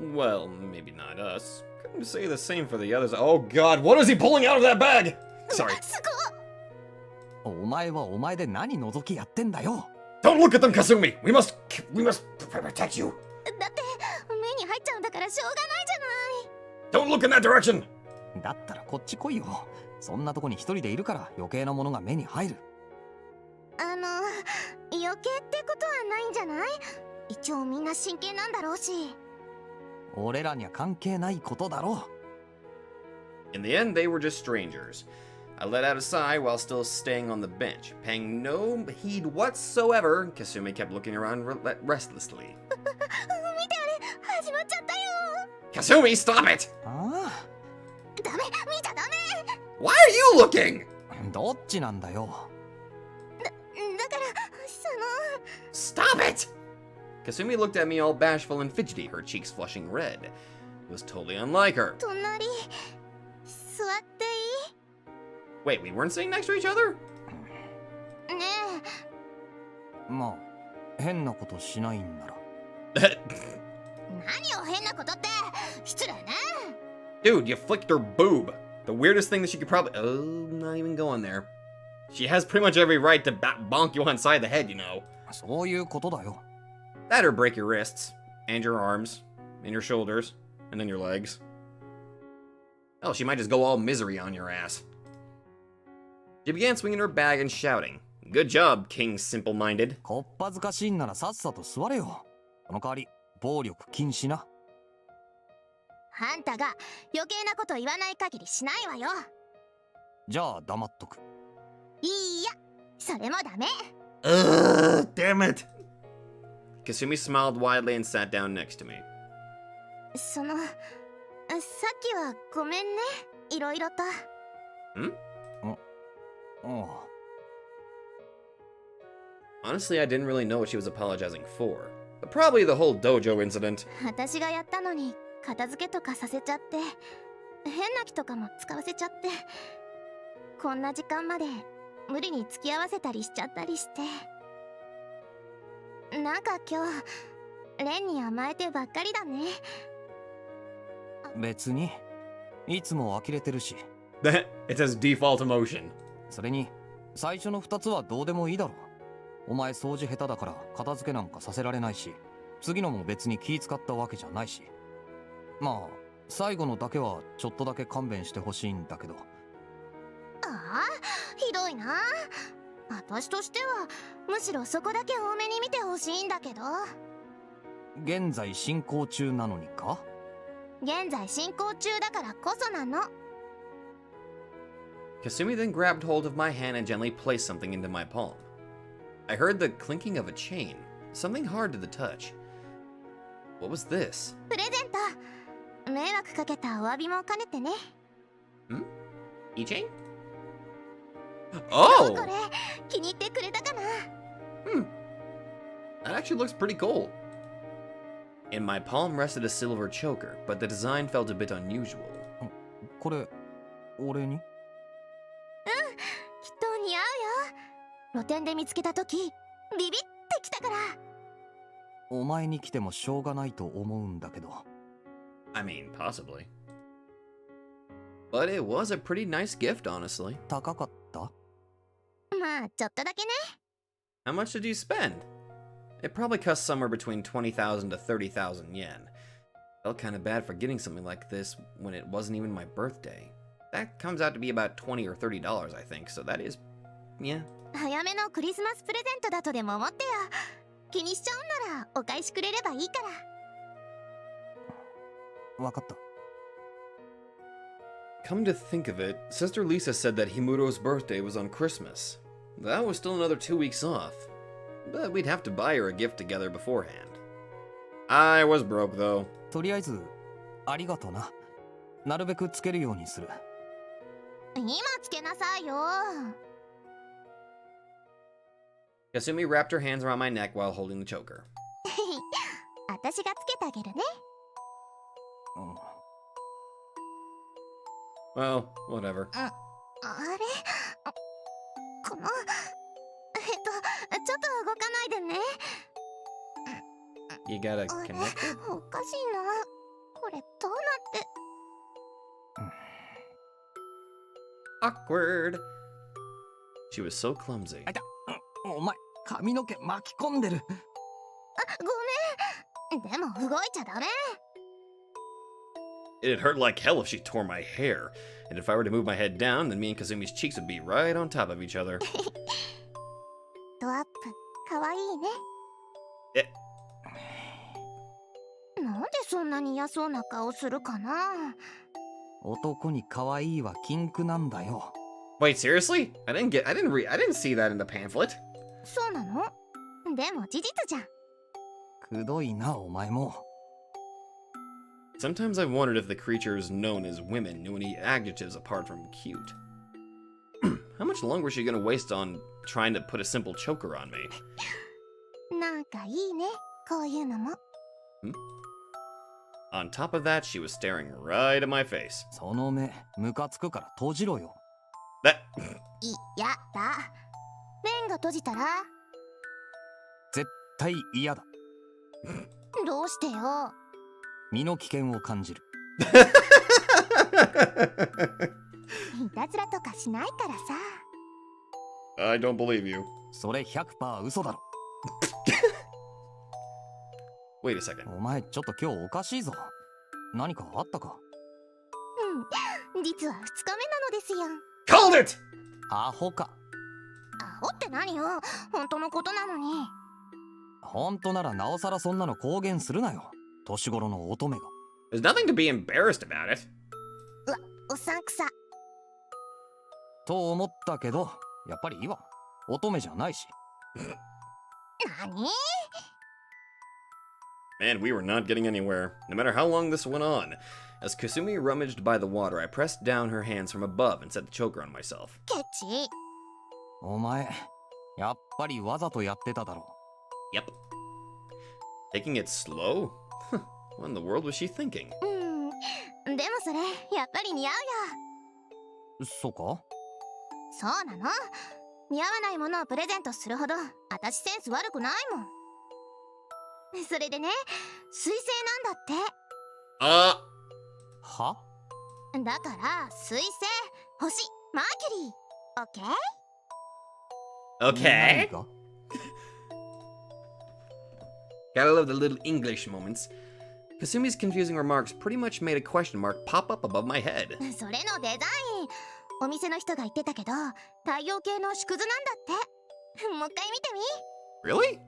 Well, maybe not us. Couldn't say the same for the others. Oh god, what is he pulling out of that bag? Sorry. すお前はお前で何覗きやってんだよ。 Don't look at them, Kasumi! We must protect you! ごい。だって目に入っちゃうんだからしょうがないじゃない。 Don't look in that direction! だったらこっち来いよ。そんなとこに一人でいるから余計なものが目に入る。余計ってことはないんじゃない？一応みんな真剣なんだろうし。俺らには関係ないことだろう。 In the end, they were just strangers. I let out a sigh while still staying on the bench. Paying no heed whatsoever, Kasumi kept looking around restlessly. 見てあれ、始まっちゃったよ。 Kasumi, stop it! あダメ、見ちゃダメ。 Why are you looking? あ、どっちなんだよ。だからその。 Stop it! Kasumi looked at me all bashful and fidgety, her cheeks flushing red. It was totally unlike her. 隣座ってい Wait, we weren't sitting next to each other? い？ねまあ、変なことしないんなら。え、何を変なことって。失礼ね。 Dude, you flicked her boob. The weirdest thing that she could probably... Oh, not even going there. She has pretty much every right to bonk you on side of the head, you know. そういうことだよ。 That or break your wrists, and your arms, and your shoulders, and then your legs. Hell, she might just go all misery on your ass. She began swinging her bag and shouting, "Good job, King Simple-Minded." こっぱずかしいんならさっさと座れよ。その代わり、暴力禁止な。あんたが余計なこと言わない限りしないわよ。じゃあ黙っとく。いいや、それもダメ。 Ugh, damn it. Kasumi smiled widely and sat down next to me. さっきはごめんね、いろいろと。あ Honestly, I didn't really know what she was apologizing for. But probably the whole dojo incident. 私がやったのに片付けとかさせちゃって、変な気とかも使わせちゃって、こんな時間まで無理に付き合わせたりしちゃったりして、なんか今日レンに甘えてばっかりだね。あ、別にいつも呆れてるし。 It says default emotion. それに最初の2つはどうでもいいだろう。お前掃除下手だから片付けなんかさせられないし、次のも別に気使ったわけじゃないし。まあ最後のだけはちょっとだけ勘弁してほしいんだけど。ああ、ひどいな。私としてはむしろそこだけ多めに見てほしいんだけど。現在進行中なのにか？現在進行中だからこそなの。 Kasumi then grabbed hold of my hand and gently placed something into my palm. I heard the clinking of a chain, something hard to the touch. What was this? プレゼント。迷惑かけたお詫びも兼ねてね。 Keychain? こ Oh! れ気に入ってくれたかな？ That actually looks pretty cool. In my palm rested a silver choker, but the design felt a bit unusual. これ俺に？きっと似合うよ。露店で見つけた時ビビってきたから。お前に来てもしょうがないと思うんだけど。 I mean, possibly. But it was a pretty nice gift, honestly. 高かった？まあちょっとだけね。 How much did you spend? It probably cost somewhere between 20,000 to 30,000 yen. Felt kind of bad for getting something like this when it wasn't even my birthday. That comes out to be about $20 or $30, I think, so that is, yeah. 早めのクリスマスプレゼントだとでも思ってよ。気にしちゃうんならお返しくれればいいから。わかった。Come to think of it, Sister Lisa said that Himuro's birthday was on Christmas. That was still another 2 weeks off. But we'd have to buy her a gift together beforehand. I was broke, though. とりあえず、ありがとな。なるべくつけるようにする。今つけなさいよ。Kasumi wrapped her hands around my neck while holding the choker. 私がつけてあげるね。Well, whatever. あれこのちょっと動かないでね。You gotta あれ connect? おかしいな。これどうなって。Awkward. She was so clumsy. あいた。お前、髪の毛巻き込んでる。ごめん。でも動いちゃダメ。It'd hurt like hell if she tore my hair. And if I were to move my head down, then me and Kazumi's cheeks would be right on top of each other. ドアップ、かわいいね。なんでそんなに嫌そうな顔するかな。男に可愛いは禁句なんだよ。Wait, seriously? I didn't see that in the pamphlet. そうなの？でも事実じゃん。くどいな、お前も。Sometimes I've wondered if the creatures known as women knew any adjectives apart from cute. How much longer is she gonna waste on trying to put a simple choker on me? なんかいいね、こういうのも。On top of that, she was staring right at my face. その目、ムカつくから閉じろよ。That... やだ。目が閉じたら？絶対嫌だ。どうしてよ。身の危険を感じる。いたずらとかしないからさ。I don't believe you. それ 100% 嘘だろ。Wait a second. お前ちょっと今日おかしいぞ。何かあったか？実は2日目なのですよ。Called it! アホか。アホって何よ。本当のことなのに。本当ならなおさらそんなの公言するなよ。年頃の乙女が。There's nothing to be embarrassed about it. おさんくさ。と思ったけど、やっぱりいいわ。乙女じゃないし。何Man, we were not getting anywhere, no matter how long this went on. As Kasumi rummaged by the water, I pressed down her hands from above and set the choker on myself. ケチ。お前、やっぱりわざとやってただろ。Yep. Taking it slow? What in the world was she thinking? でもそれ、やっぱり似合うよ。そうか？そうなの。似合わないものをプレゼントするほど、私センス悪くないもん。それでね、水星なんだって。は？だから水星、星、マーキュリー。オッケー？ Okay. 何か？ Gotta love the little English moments. Kasumi's confusing remarks pretty much made a question mark pop up above my head. それのデザイン。お店の人が言ってたけど、太陽系の縮図なんだって。もう一回見てみ。 Really?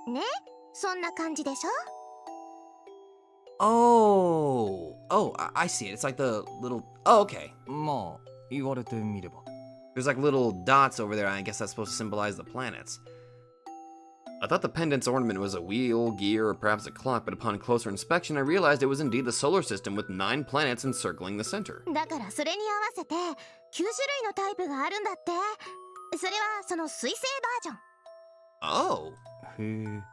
ね、そんな感じでしょ？ I see it. It's like the little... Oh, okay. まあ、言われてみれば。 There's like little dots over there, and I guess that's supposed to symbolize the planets. I thought the pendant's ornament was a wheel, gear, or perhaps a clock, but upon closer inspection, I realized it was indeed the solar system with 9 planets encircling the center. だからそれに合わせて9種類のタイプがあるんだって。それはその水星バージョン。Oh. へえ。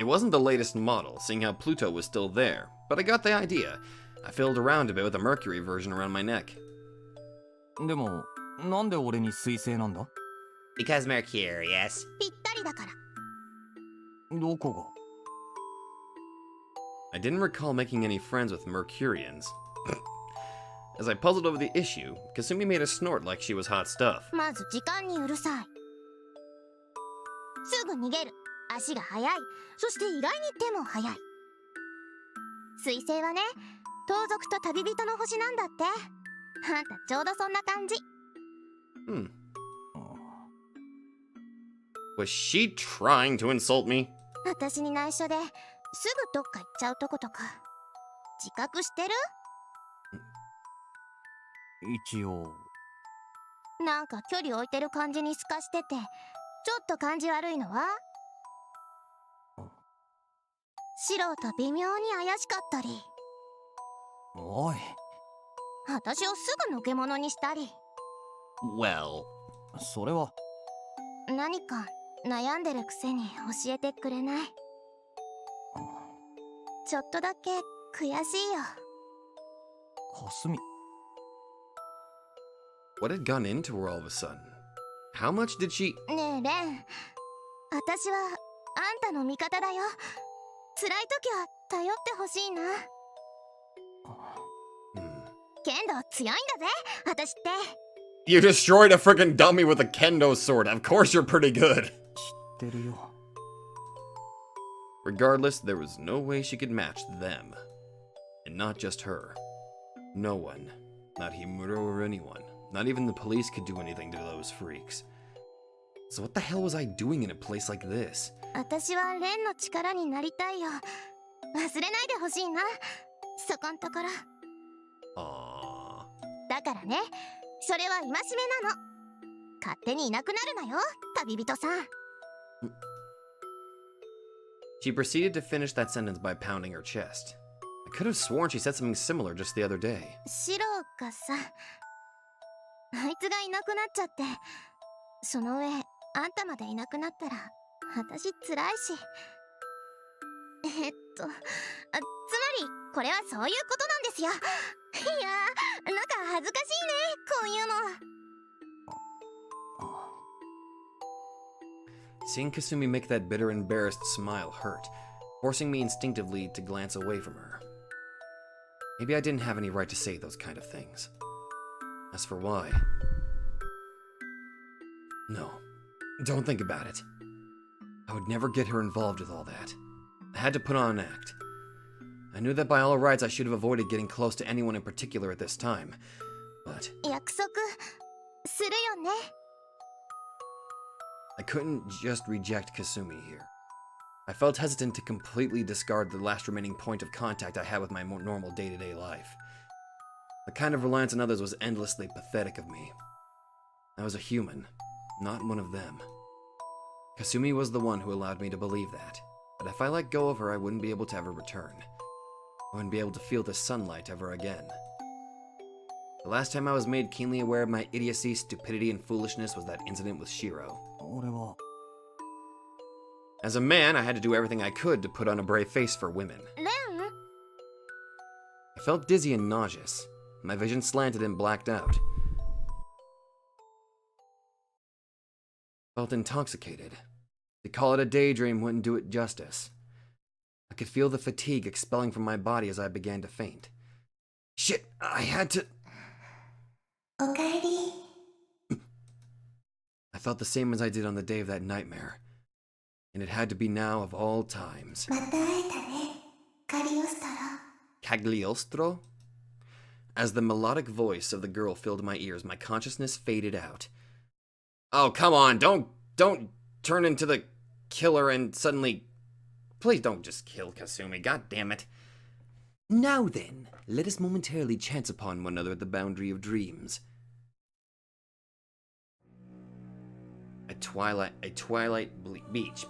It wasn't the latest model, seeing how Pluto was still there, but I got the idea. I fiddled around a bit with the Mercury version around my neck. でも、なんで俺に水星なんだ？ Because Mercury, yes. ぴったりだから。どこが？ I didn't recall making any friends with Mercurians. As I puzzled over the issue, Kasumi made a snort like she was hot stuff. まず時間にうるさい。すぐ逃げる。足が速い。そして意外に手も速い。水星はね、盗賊と旅人の星なんだって。あんたちょうどそんな感じ。Was she trying to insult me? 私に内緒ですぐどっか行っちゃうとことか自覚してる？一応。なんか距離置いてる感じにすかしてて、ちょっと感じ悪いのは？素人微妙に怪しかったり、おい。私をすぐのけ者にしたり。 Well, それは。何か悩んでるくせに教えてくれない？ちょっとだけ悔しいよ。かすみ。what had gone into her all of a sudden? How much did she... ねえレン、私はあんたの味方だよ。辛い時は頼ってほしいな。剣道強いんだぜ、私って。 You destroyed a freaking dummy with a kendo sword. Of course you're pretty good. 知ってるよ。Regardless, there was no way she could match them. And not just her. No one. Not Himuro or anyone. Not even the police could do anything to those freaks. So what the hell was I doing in a place like this? 私はレンの力になりたいよ。忘れないでほしいな、そこんところ。 Aww. だからね、それは戒めなの。勝手にいなくなるなよ、旅人さん。 She proceeded to finish that sentence by pounding her chest. I could have sworn she said something similar just the other day. シロがさ、あいつがいなくなっちゃって、その上あんたまでいなくなったら私辛いし。つまりこれはそういうことなんですよ。いやー、なんか恥ずかしいね、こういうの。 Seeing Kasumi make that bitter, embarrassed smile hurt, forcing me instinctively to glance away from her. Maybe I didn't have any right to say those kind of things. As for why... No, don't think about it. I would never get her involved with all that. I had to put on an act. I knew that by all rights I should have avoided getting close to anyone in particular at this time, but... 約束するよね。 I couldn't just reject Kasumi here. I felt hesitant to completely discard the last remaining point of contact I had with my more normal day-to-day life. The kind of reliance on others was endlessly pathetic of me. I was a human, not one of them. Kasumi was the one who allowed me to believe that, but if I let go of her, I wouldn't be able to ever return. I wouldn't be able to feel the sunlight ever again. The last time I was made keenly aware of my idiocy, stupidity, and foolishness was that incident with Shiro. 俺は。 As a man, I had to do everything I could to put on a brave face for women. レン、 I felt dizzy and nauseous. My vision slanted and blacked out. Felt intoxicated. To call it a daydream wouldn't do it justice. I could feel the fatigue expelling from my body as I began to faint. Shit, I had to... おかえり。 I felt the same as I did on the day of that nightmare. And it had to be now of all times. また会えたね、カリオストロ。 Cagliostro? As the melodic voice of the girl filled my ears, my consciousness faded out. Oh, come on, don't turn into the killer and suddenly... Please don't just kill Kasumi, god damn it. Now then, let us momentarily chance upon one another at the boundary of dreams. A twilit beach.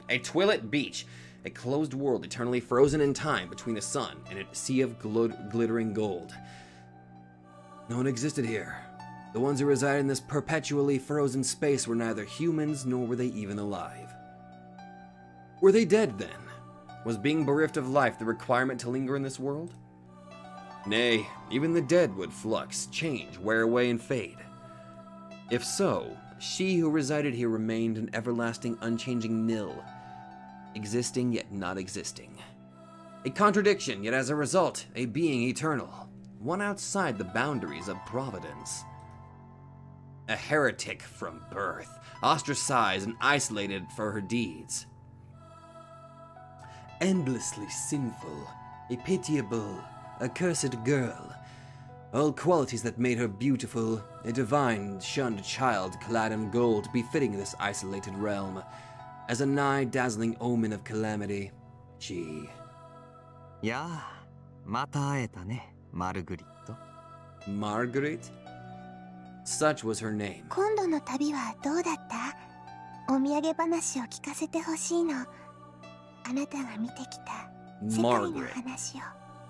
A twilit beach. A closed world eternally frozen in time between a sun and a sea of glittering gold. No one existed here. The ones who resided in this perpetually frozen space were neither humans nor were they even alive. Were they dead then? Was being bereft of life the requirement to linger in this world? Nay, even the dead would flux, change, wear away, and fade. If so, she who resided here remained an everlasting, unchanging nil, existing yet not existing. A contradiction, yet as a result, a being eternal, one outside the boundaries of providence. A heretic from birth, ostracized and isolated for her deeds. endlessly sinful, a pitiable, accursed girl. All qualities that made her beautiful, a divine, shunned child clad in gold befitting this isolated realm. As a nigh dazzling omen of calamity, she... やあ、また会えたね、マルグリット。Margaret? Such was her name. 今度の旅はどうだった？お土産話を聞かせてほしいの。あなたが見てきた世界の話を。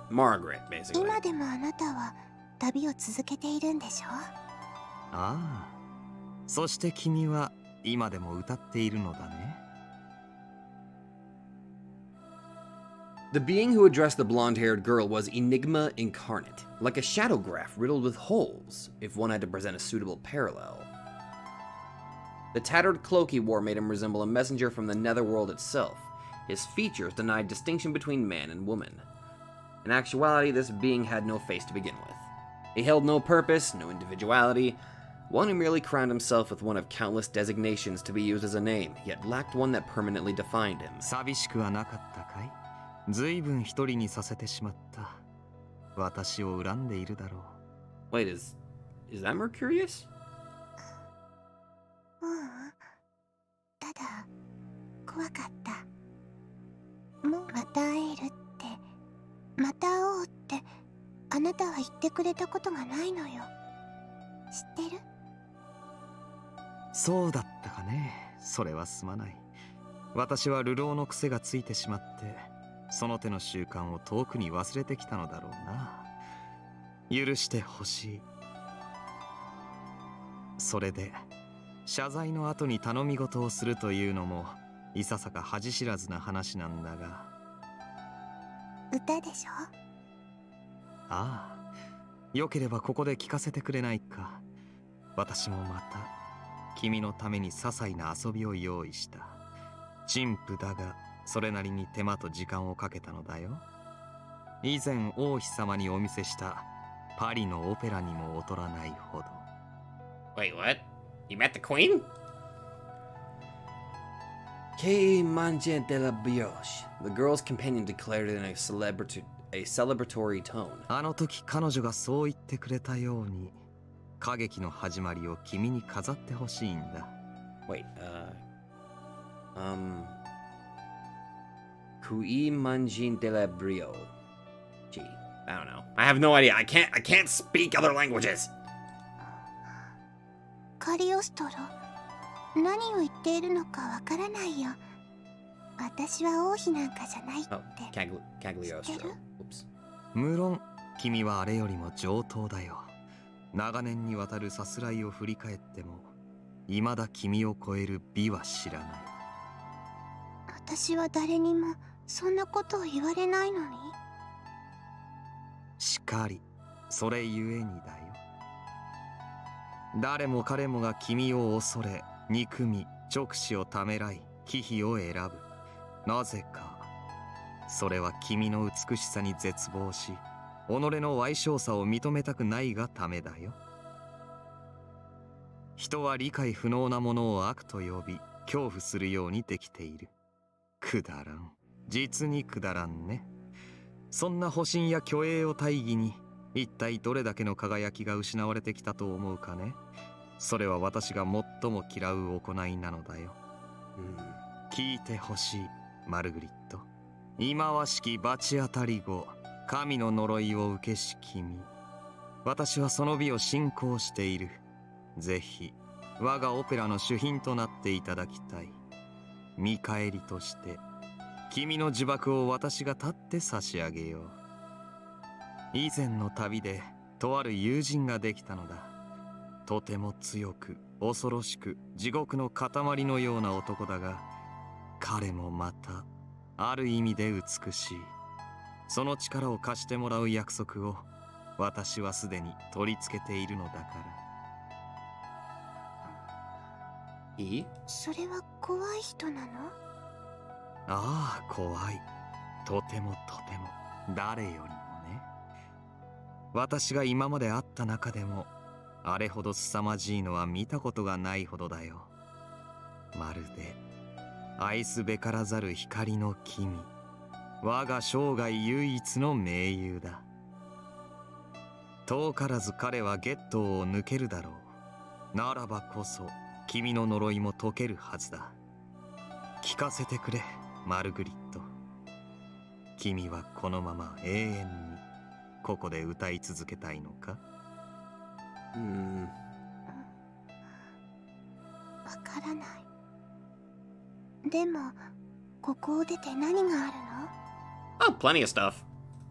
Margaret, basically. 今でもあなたは旅を続けているんでしょ？ああ、そして君は今でも歌っているのだね。The being who addressed the blonde-haired girl was Enigma incarnate, like a shadow graph riddled with holes, if one had to present a suitable parallel. The tattered cloak he wore made him resemble a messenger from the netherworld itself. His features denied distinction between man and woman. In actuality, this being had no face to begin with. He held no purpose, no individuality, one who merely crowned himself with one of countless designations to be used as a name, yet lacked one that permanently defined him. 寂しくはなかったかい？ずいぶん一人にさせてしまった。私を恨んでいるだろう。Wait, is that Mercurius? ううん。ただ怖かった。もうまた会えるって、また会おうってあなたは言ってくれたことがないのよ。知ってる？そうだったかね。それはすまない。私は流浪の癖がついてしまって、その手の習慣を遠くに忘れてきたのだろうな。許してほしい。それで謝罪の後に頼み事をするというのもいささか恥知らずな話なんだが。歌でしょ？ああ、よければここで聞かせてくれないか。私もまた君のために些細な遊びを用意した。陳腐だがそれなりに手間と時間をかけたのだよ。以前王妃様にお見せしたパリのオペラにも劣らないほど。 Wait, what? You met the queen? Que mange de la brioche, the girl's companion declared in a celebratory tone. あの時彼女がそう言ってくれたように歌劇の始まりを君に飾ってほしいんだ。 Wait, Qui mangin de la brioche. gee, I don't know. I have no idea. I can't speak other languages. カリオストロ、何を言っているのかわからないよ。私は王妃なんかじゃないって。 Oh, Cagliostro. Oops. 無論君はあれよりも上等だよ。長年にわたるさすらいを振り返っても未だ君を超える美は知らない。私は誰にもそんなことを言われないのに。しかり、それゆえにだよ。誰も彼もが君を恐れ、憎み、直視をためらい、忌避を選ぶ。なぜか。それは君の美しさに絶望し、己の矮小さを認めたくないがためだよ。人は理解不能なものを悪と呼び、恐怖するようにできている。くだらん。実にくだらんね。そんな保身や虚栄を大義に、一体どれだけの輝きが失われてきたと思うかね。それは私が最も嫌う行いなのだよ。聞いてほしい、マルグリット。忌まわしき罰当たり後、神の呪いを受けし君。私はその美を信仰している。ぜひ、我がオペラの主賓となっていただきたい。見返りとして、君の呪縛を私が立って差し上げよう。以前の旅でとある友人ができたのだ。とても強く恐ろしく地獄の塊のような男だが、彼もまたある意味で美しい。その力を貸してもらう約束を私はすでに取り付けているのだから。いい？それは怖い人なの？ああ、怖い。とてもとても誰よりもね。私が今まで会った中でもあれほど凄まじいのは見たことがないほどだよ。まるで愛すべからざる光の君。我が生涯唯一の盟友だ。遠からず彼はゲットーを抜けるだろう。ならばこそ君の呪いも解けるはずだ。聞かせてくれ、マルグリット。君はこのまま永遠にここで歌い続けたいのか？わからない。でもここを出て何があるの？ Oh, plenty of stuff.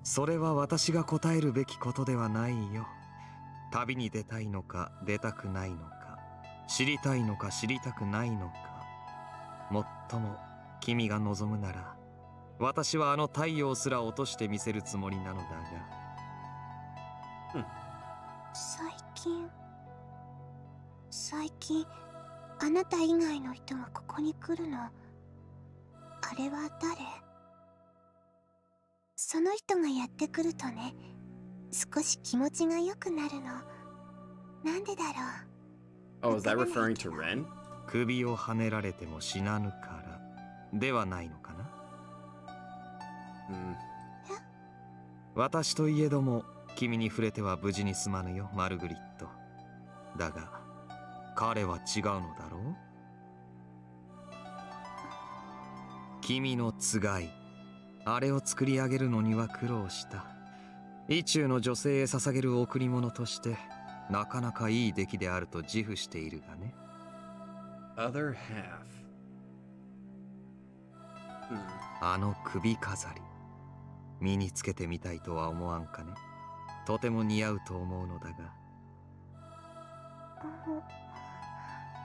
それは私が答えるべきことではないよ。旅に出たいのか出たくないのか、知りたいのか知りたくないのか。もっとも君が望むなら私はあの太陽すら落としてみせるつもりなのだが。最近あなた以外の人がここに来るの。あれは誰？その人がやってくるとね、少し気持ちが良くなるの。なんでだろう。 Oh, is that referring to Ren? 首をはねられても死なぬからではないのかな。私といえども君に触れては無事に済まぬよ、マルグリット。だが彼は違うのだろう。君のつがい、あれを作り上げるのには苦労した。意中の女性へ捧げる贈り物としてなかなかいい出来であると自負しているがね。Other half. あの首飾り、身につけてみたいとは思わんかね。とても似合うと思うのだが。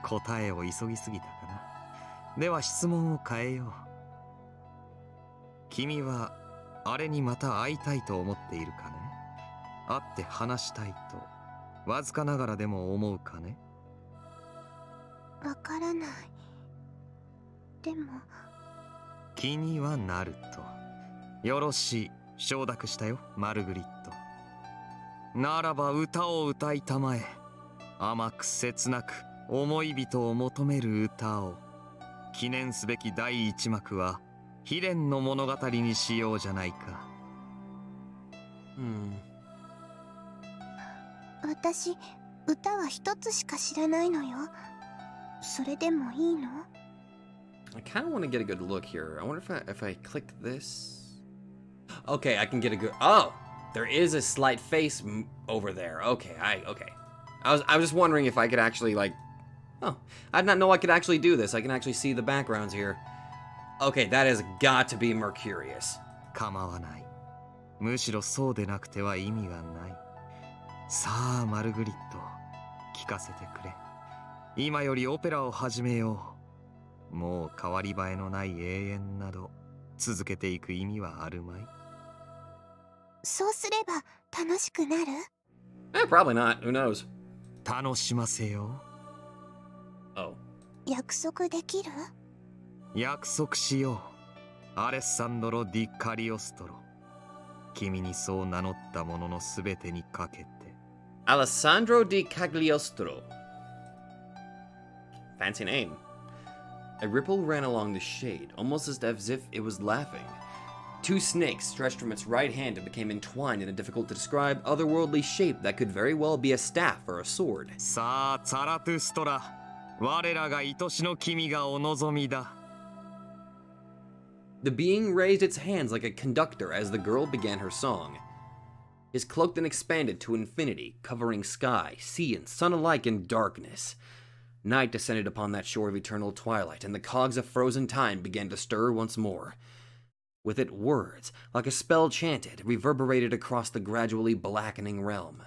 答えを急ぎすぎたかな。では質問を変えよう。君はあれにまた会いたいと思っているかね。会って話したいとわずかながらでも思うかね。わからない。でも気にはなると。よろしい、承諾したよ、マルグリット。ならば歌を歌いたまえ。甘く切なく思い人を求める歌を。記念すべき第一幕は悲恋の物語にしようじゃないか。私、歌は一つしか知らないのよ。それでもいいの？ I kind of want to get a good look here. I wonder if I click this. Okay, I can get a good. Oh, there is a slight face over there. Okay, okay. I was just wondering if I could actually like. Oh, I did not know I could actually do this. I can actually see the backgrounds here. Okay, that has got to be Mercurius. 構わない。むしろそうでなくては意味がない。さあ、マルグリット、聞かせてくれ。今よりオペラを始めよう。もう変わり映えのない永遠など続けていく意味はあるまい。そうすれば楽しくなる？ Probably not. Who knows? 楽しませよう。Oh. 約束できる？約束しよう。アレッサンドロ・ディ・カリオストロ。君にそう名乗ったもののすべてにかけて。Alessandro di Cagliostro. Fancy name. A ripple ran along the shade, almost as if it was laughing. Two snakes stretched from its right hand and became entwined in a difficult to describe otherworldly shape that could very well be a staff or a sword. さあ、ツァラトゥストラ。我らが愛しの君がお望みだ。The being raised its hands like a conductor as the girl began her song. His cloak then expanded to infinity, covering sky, sea, and sun alike in darkness. Night descended upon that shore of eternal twilight, and the cogs of frozen time began to stir once more. With it, words, like a spell chanted, reverberated across the gradually blackening realm.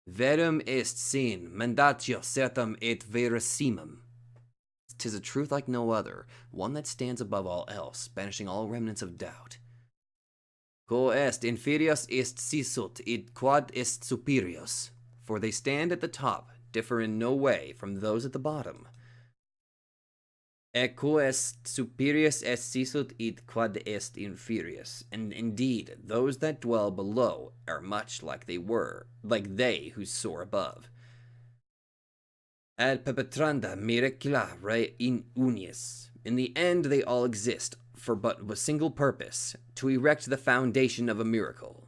Verum est sin, mandatio certum et verissimum. 'Tis a truth like no other, one that stands above all else, banishing all remnants of doubt. Quo est inferius est sisut, id quod est superius. For they stand at the top, differ in no way from those at the bottom. Et quo est superius est sisut, id quod est inferius. And indeed, those that dwell below are much like they who soar above. Ad perpetranda miracula re in unius. In the end, they all exist, for but a single purpose, to erect the foundation of a miracle.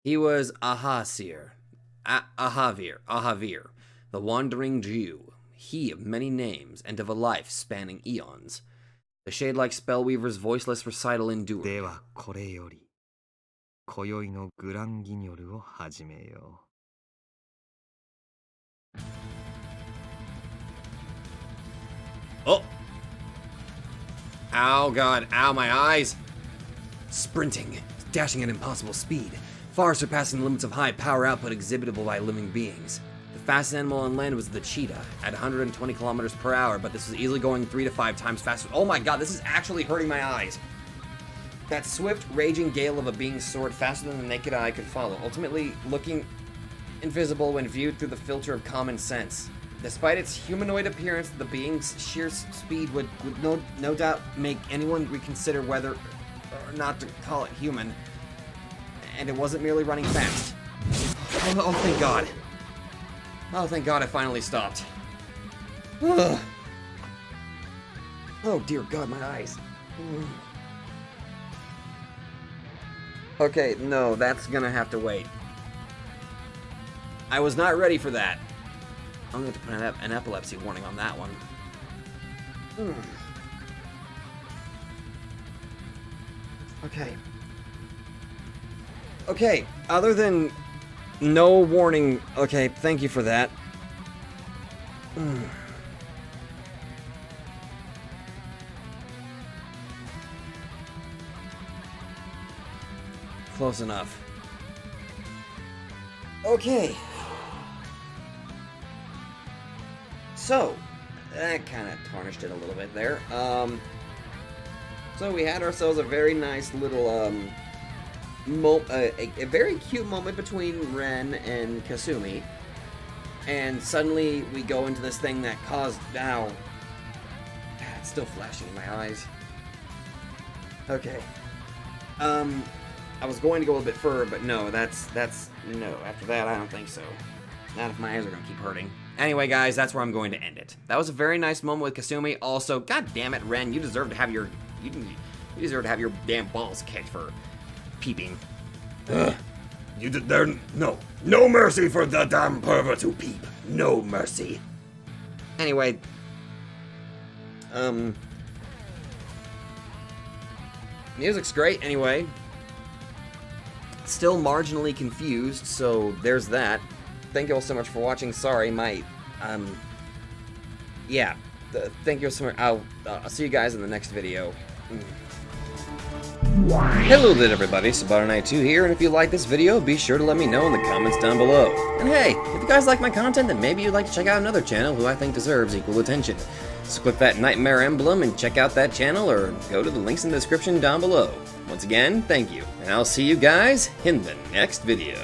He was Ahavir, the wandering Jew, he of many names and of a life spanning eons. The shade-like spellweaver's voiceless recital endured. ではこれより今宵のグランギニョルを始めよう。 Oh! Ow, God. Ow, my eyes. Sprinting, dashing at impossible speed, far surpassing the limits of high power output exhibitable by living beings. The fastest animal on land was the cheetah, at 120 kilometers per hour, but this was easily going 3 to 5 times faster. Oh my God, this is actually hurting my eyes. That swift, raging gale of a being soared faster than the naked eye could follow, ultimately looking invisible when viewed through the filter of common sense. Despite its humanoid appearance, the being's sheer speed would no doubt make anyone reconsider whether or not to call it human. And it wasn't merely running fast. Oh, thank God. Oh, thank God I finally stopped. Ugh. Oh, dear God, my eyes. Okay, no, that's gonna have to wait. I was not ready for that. I'm going to put an epilepsy warning on that one. Okay. Okay, other than no warning, okay, thank you for that. Close enough. Okay. So, that kind of tarnished it a little bit there. So we had ourselves a very nice little, a very cute moment between Ren and Kasumi. And suddenly we go into this thing that caused, ow. It's still flashing in my eyes. Okay. I was going to go a little bit further, but no, that's, no. After that, I don't think so. Not if my eyes are going to keep hurting. Anyway, guys, that's where I'm going to end it. That was a very nice moment with Kasumi. Also, god damn it, Ren, you deserve to have your you deserve to have your damn balls kicked for peeping. No mercy for the damn perverts who peep. No mercy. Anyway, music's great. Anyway, still marginally confused, so there's that. Thank you all so much for watching. Sorry, my, yeah. Thank you so much. I'll see you guys in the next video. Hello there, everybody. Sabato92 here, and if you like this video, be sure to let me know in the comments down below. And hey, if you guys like my content, then maybe you'd like to check out another channel who I think deserves equal attention. So click that nightmare emblem and check out that channel, or go to the links in the description down below. Once again, thank you, and I'll see you guys in the next video.